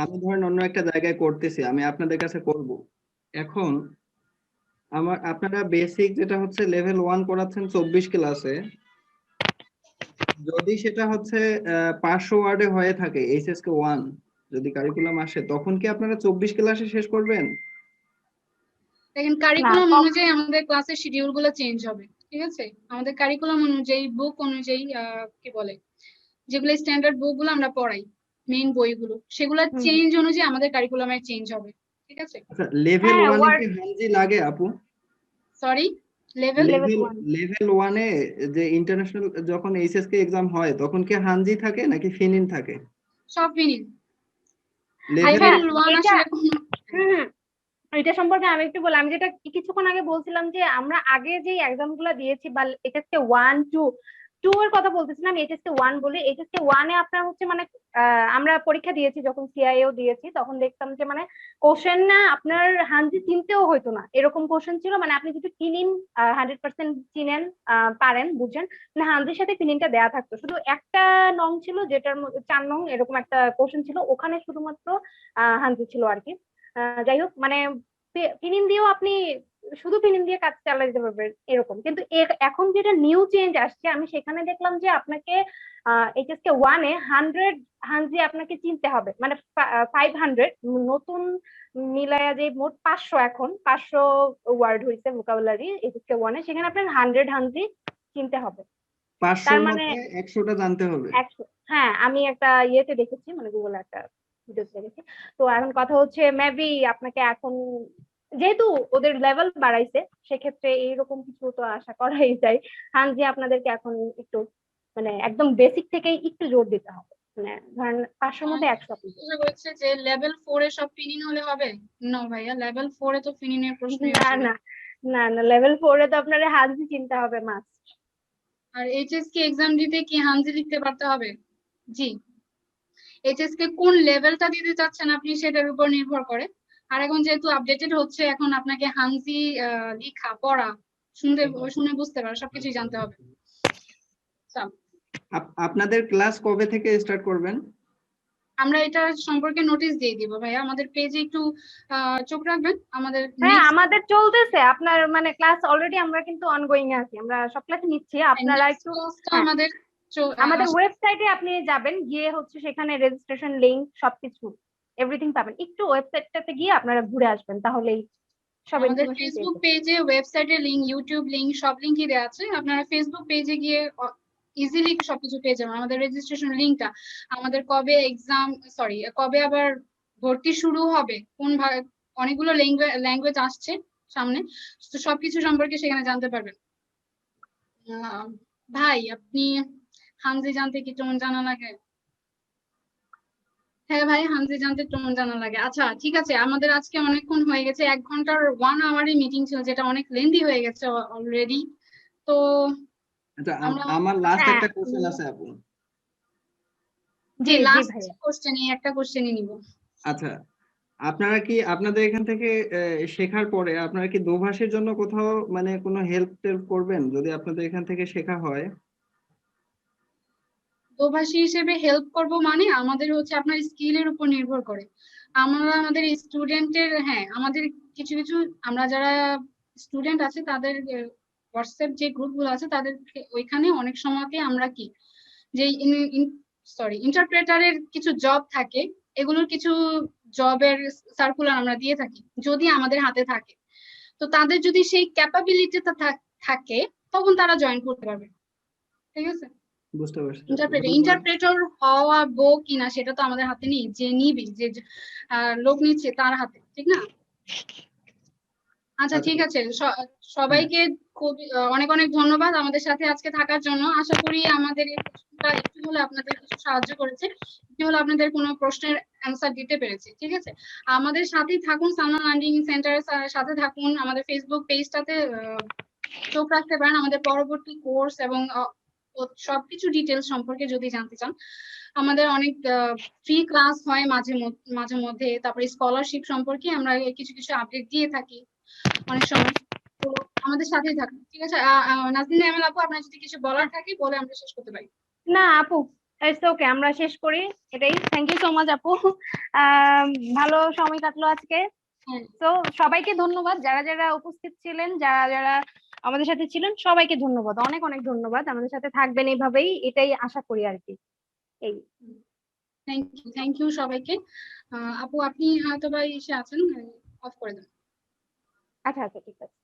আমি ধরেন অন্য একটা জায়গায় করতেছি, আমি আপনাদের কাছে করব। এখন আপনারা বেসিক যেটা হচ্ছে লেভেল 1 করাচ্ছেন 24 ক্লাসে, যদি সেটা হচ্ছে 500 ওয়ার্ডে হয়ে থাকে এইচএসকে 1 যদি কারিকুলাম আসে, তখন কি আপনারা 24 ক্লাসে শেষ করবেন?
দেখেন কারিকুলাম অনুযায়ী আমাদের ক্লাসের শিডিউল গুলো চেঞ্জ হবে, ঠিক আছে? আমাদের কারিকুলাম অনুযায়ী, বুক অনুযায়ী, কি বলে, যেগুলো স্ট্যান্ডার্ড বুক গুলো আমরা পড়াই, মেইন বইগুলো, সেগুলো চেঞ্জ অনুযায়ী আমাদের কারিকুলামের চেঞ্জ হবে, ঠিক আছে?
আচ্ছা, লেভেল 1 এ কি হাঞ্জি লাগে আপু?
সরি, লেভেল
1 এ যে ইন্টারন্যাশনাল যখন এইচএসকে এক্সাম হয় তখন কি হাঞ্জি থাকে নাকি ফিনিন থাকে?
সব ফিনিন।
লেভেল
1 আসলে কোনো
এটা সম্পর্কে আমি একটু বলি। আমি যেটা কিছুক্ষণ আগে বলছিলাম যে আমরা আগে যে এক্সাম গুলো দিয়েছি বা এইচএসকে 1 2 এর কথা বলতেছিলাম, এইচএসকে 1 বলে। এইচএসকে 1 এ আপনার হচ্ছে মানে আমরা পরীক্ষা দিয়েছি, যখন সিআইএও দিয়েছি তখন দেখতাম যে মানে কোশ্চেন না আপনার হাঞ্জি চিনতেও হইতো না, এরকম কোশ্চেন ছিল। মানে আপনি যদি ফিনিন 100% চিনেন, পারেন, বুঝেন, মানে হাঞ্জির সাথে ফিনিনটা দেয়া থাকতো। শুধু একটা নং ছিল যেটার মধ্যে 4 নং এরকম একটা কোশ্চেন ছিল, ওখানে শুধুমাত্র হাঞ্জি ছিল আর কি। যাই হোক, মানে ফিনিন দিয়েও আপনি শুধু ফিনিন দিয়ে কাজ চালিয়ে দিতে পারবেন এরকম। কিন্তু এখন যেটা নিউ চেঞ্জ আসছে, আমি সেখানে দেখলাম যে আপনাকে এইচএসকে 1 এ 100 হাঞ্জি আপনাকে চিনতে হবে, মানে 500 নতুন মিলায়া যে মোট 500, এখন 500 ওয়ার্ড হয়েছে ভোকাবুলারি এইচএসকে 1 এ, সেখানে আপনার 100 হাঞ্জি চিনতে হবে।
500 এর মধ্যে 100টা জানতে হবে।
100, হ্যাঁ, আমি একটা ইয়েতে দেখেছি, মানে গুগলে একটা ভিডিওতে দেখেছি। তো এখন কথা হচ্ছে মেবি আপনাকে এখন যেহেতু ওদের লেভেল বাড়াইছে, সেক্ষেত্রে এইরকম কিছু তো আশা করাই যায়। হাঞ্জি আপনাদেরকে এখন একটু মানে একদম বেসিক থেকেই একটু জোর দিতে হবে, মানে ধরেন 500 মধ্যে 100
চেষ্টা করছে যে লেভেল 4 এ সব ফিনিন হলে হবে। না ভাইয়া, লেভেল 4 এ তো ফিনিনের প্রশ্নই
না
আসে না।
না না না, লেভেল 4 এ তো আপনার হাঞ্জি চিনতে হবে মাস্ট।
আর এইচএসকে এক্সাম দিতে কি হাঞ্জি লিখতে পারতে হবে? জি, এইচএসকে কোন লেভেলটা দিতে চাচ্ছেন আপনি সেটার উপর নির্ভর করে। আর এখন যেহেতু আপডেটেড হচ্ছে, এখন আপনাকে হাঞ্জি লেখা, পড়া, শুনে বুঝতে পারা সবকিছুই জানতে হবে।
আপনাদের ক্লাস কবে থেকে স্টার্ট করবেন?
আমরা এটা সম্পর্কে নোটিশ দিয়ে দিব ভাইয়া, আমাদের পেজে একটু চোখ রাখবেন। আমাদের
হ্যাঁ, আমাদের চলতেছে আপনার মানে ক্লাস অলরেডি, আমরা কিন্তু অনগোয়িং এ আছি, আমরা সব ক্লাস নিচ্ছি। আপনারা একটু আমাদের ওয়েবসাইটে আপনি যাবেন, গিয়ে হচ্ছে সেখানে রেজিস্ট্রেশন লিংক সবকিছু এভরিথিং পাবেন। একটু ওয়েবসাইটটাতে গিয়ে আপনারা ঘুরে আসবেন, তাহলেই সব
আমাদের
ইনফরমেশন
ফেসবুক পেজে, ওয়েবসাইটের লিংক, ইউটিউব লিংক, সব লিংকই দেওয়া আছে। আপনারা ফেসবুক পেজে গিয়ে ইজিলি সবকিছু পেয়ে যাবেন। আমাদের রেজিস্ট্রেশন লিংকটা, আমাদের কবে এক্সাম, সরি কবে আবার ভর্তি শুরু হবে, কোন অনেকগুলো ল্যাঙ্গুয়েজ আসছে সামনে, তো সবকিছু সম্পর্কে সেখানে জানতে পারবেন। ভাই আপনি হাঞ্জি জানতে কি কেমন জানা লাগে? হ্যাঁ ভাই, হাঞ্জি জানতে কেমন জানা লাগে। আচ্ছা ঠিক আছে, আমাদের আজকে অনেকক্ষণ হয়ে গেছে, 1 ঘন্টার 1 আওয়ারের মিটিং ছিল, যেটা অনেক লেন্দি হয়ে গেছে অলরেডি। তো
আচ্ছা, আমার লাস্ট একটা কোশ্চেন আছে আপু।
জি, লাস্ট কোশ্চেন, এই একটা কোশ্চেনই নিব।
আচ্ছা, আপনারা কি আপনাদের এখান থেকে শেখার পরে আপনারা কি দোভাষীর জন্য কোথাও মানে কোনো হেল্প করবেন যদি আপনাদের এখান থেকে শেখা হয়?
দোভাষী হিসেবে হেল্প করব মানে আমাদের হচ্ছে আপনার স্কিলের উপর নির্ভর করে। আমরা আমাদের স্টুডেন্টের, হ্যাঁ আমাদের কিছু কিছু, আমরা যারা স্টুডেন্ট আছে তাদের হোয়াটসঅ্যাপ যে গ্রুপগুলো আছে, তাদের ওইখানে অনেক সময়তে আমরা কি যে ইন্টারপ্রেটারের কিছু জব থাকে, এগুলোর কিছু জবের সার্কুলার আমরা দিয়ে থাকি যদি আমাদের হাতে থাকে। তো তাদের যদি সেই ক্যাপাবিলিটিটা থাকে তখন তারা জয়েন করতে পারবে। ঠিক আছে,
বুঝতে পারছি।
ইন্টারপ্রেটর হওয়া গো কিনা সেটা তো আমাদের হাতে নেই, যে নিবি যে লোক নিচ্ছে তার হাতে, ঠিক না? আচ্ছা ঠিক আছে, সবাইকে খুব অনেক অনেক ধন্যবাদ আমাদের সাথে আজকে থাকার জন্য। আশা করি আমাদের এই সেশনটা একটু হলে আপনাদের কিছু সাহায্য করেছে, একটু হলে আপনাদের কোনো প্রশ্নের অ্যান্সার দিতে পেরেছি। ঠিক আছে, আমাদের সাথেই থাকুন, সালমান লার্নিং সেন্টারের সাথে থাকুন, আমাদের ফেসবুক পেজটাতে চোখ রাখতে পারেন। আমাদের পরবর্তী কোর্স এবং সবকিছু ডিটেলস সম্পর্কে যদি জানতে চান, আমাদের অনেক ফ্রি ক্লাস হয় মাঝে মধ্যে, তারপরে স্কলারশিপ সম্পর্কে আমরা কিছু কিছু আপডেট দিয়ে থাকি অনেক সময়। তো আমাদের সাথেই থাকুন, ঠিক আছে? নাজনীন জামিল আপু, আপনার যদি কিছু বলার থাকে বলে আমরা শেষ করতে পারি।
না আপু, ইটস ওকে, আমরা শেষ করি এটাই। থ্যাংক ইউ সো মাচ আপু, ভালো সময় কাটলো আজকে। তো সবাইকে ধন্যবাদ, যারা যারা উপস্থিত ছিলেন, যারা যারা আমাদের সাথে ছিলেন, সবাইকে ধন্যবাদ, অনেক অনেক ধন্যবাদ। আমাদের সাথে থাকবেন এইভাবেই, এটাই আশা করি আর কি। এই
থ্যাংক ইউ সবাইকে। আপু আপনি হয়তো বা এসে আছেন, অফ করে দেন।
আচ্ছা আচ্ছা ঠিক আছে।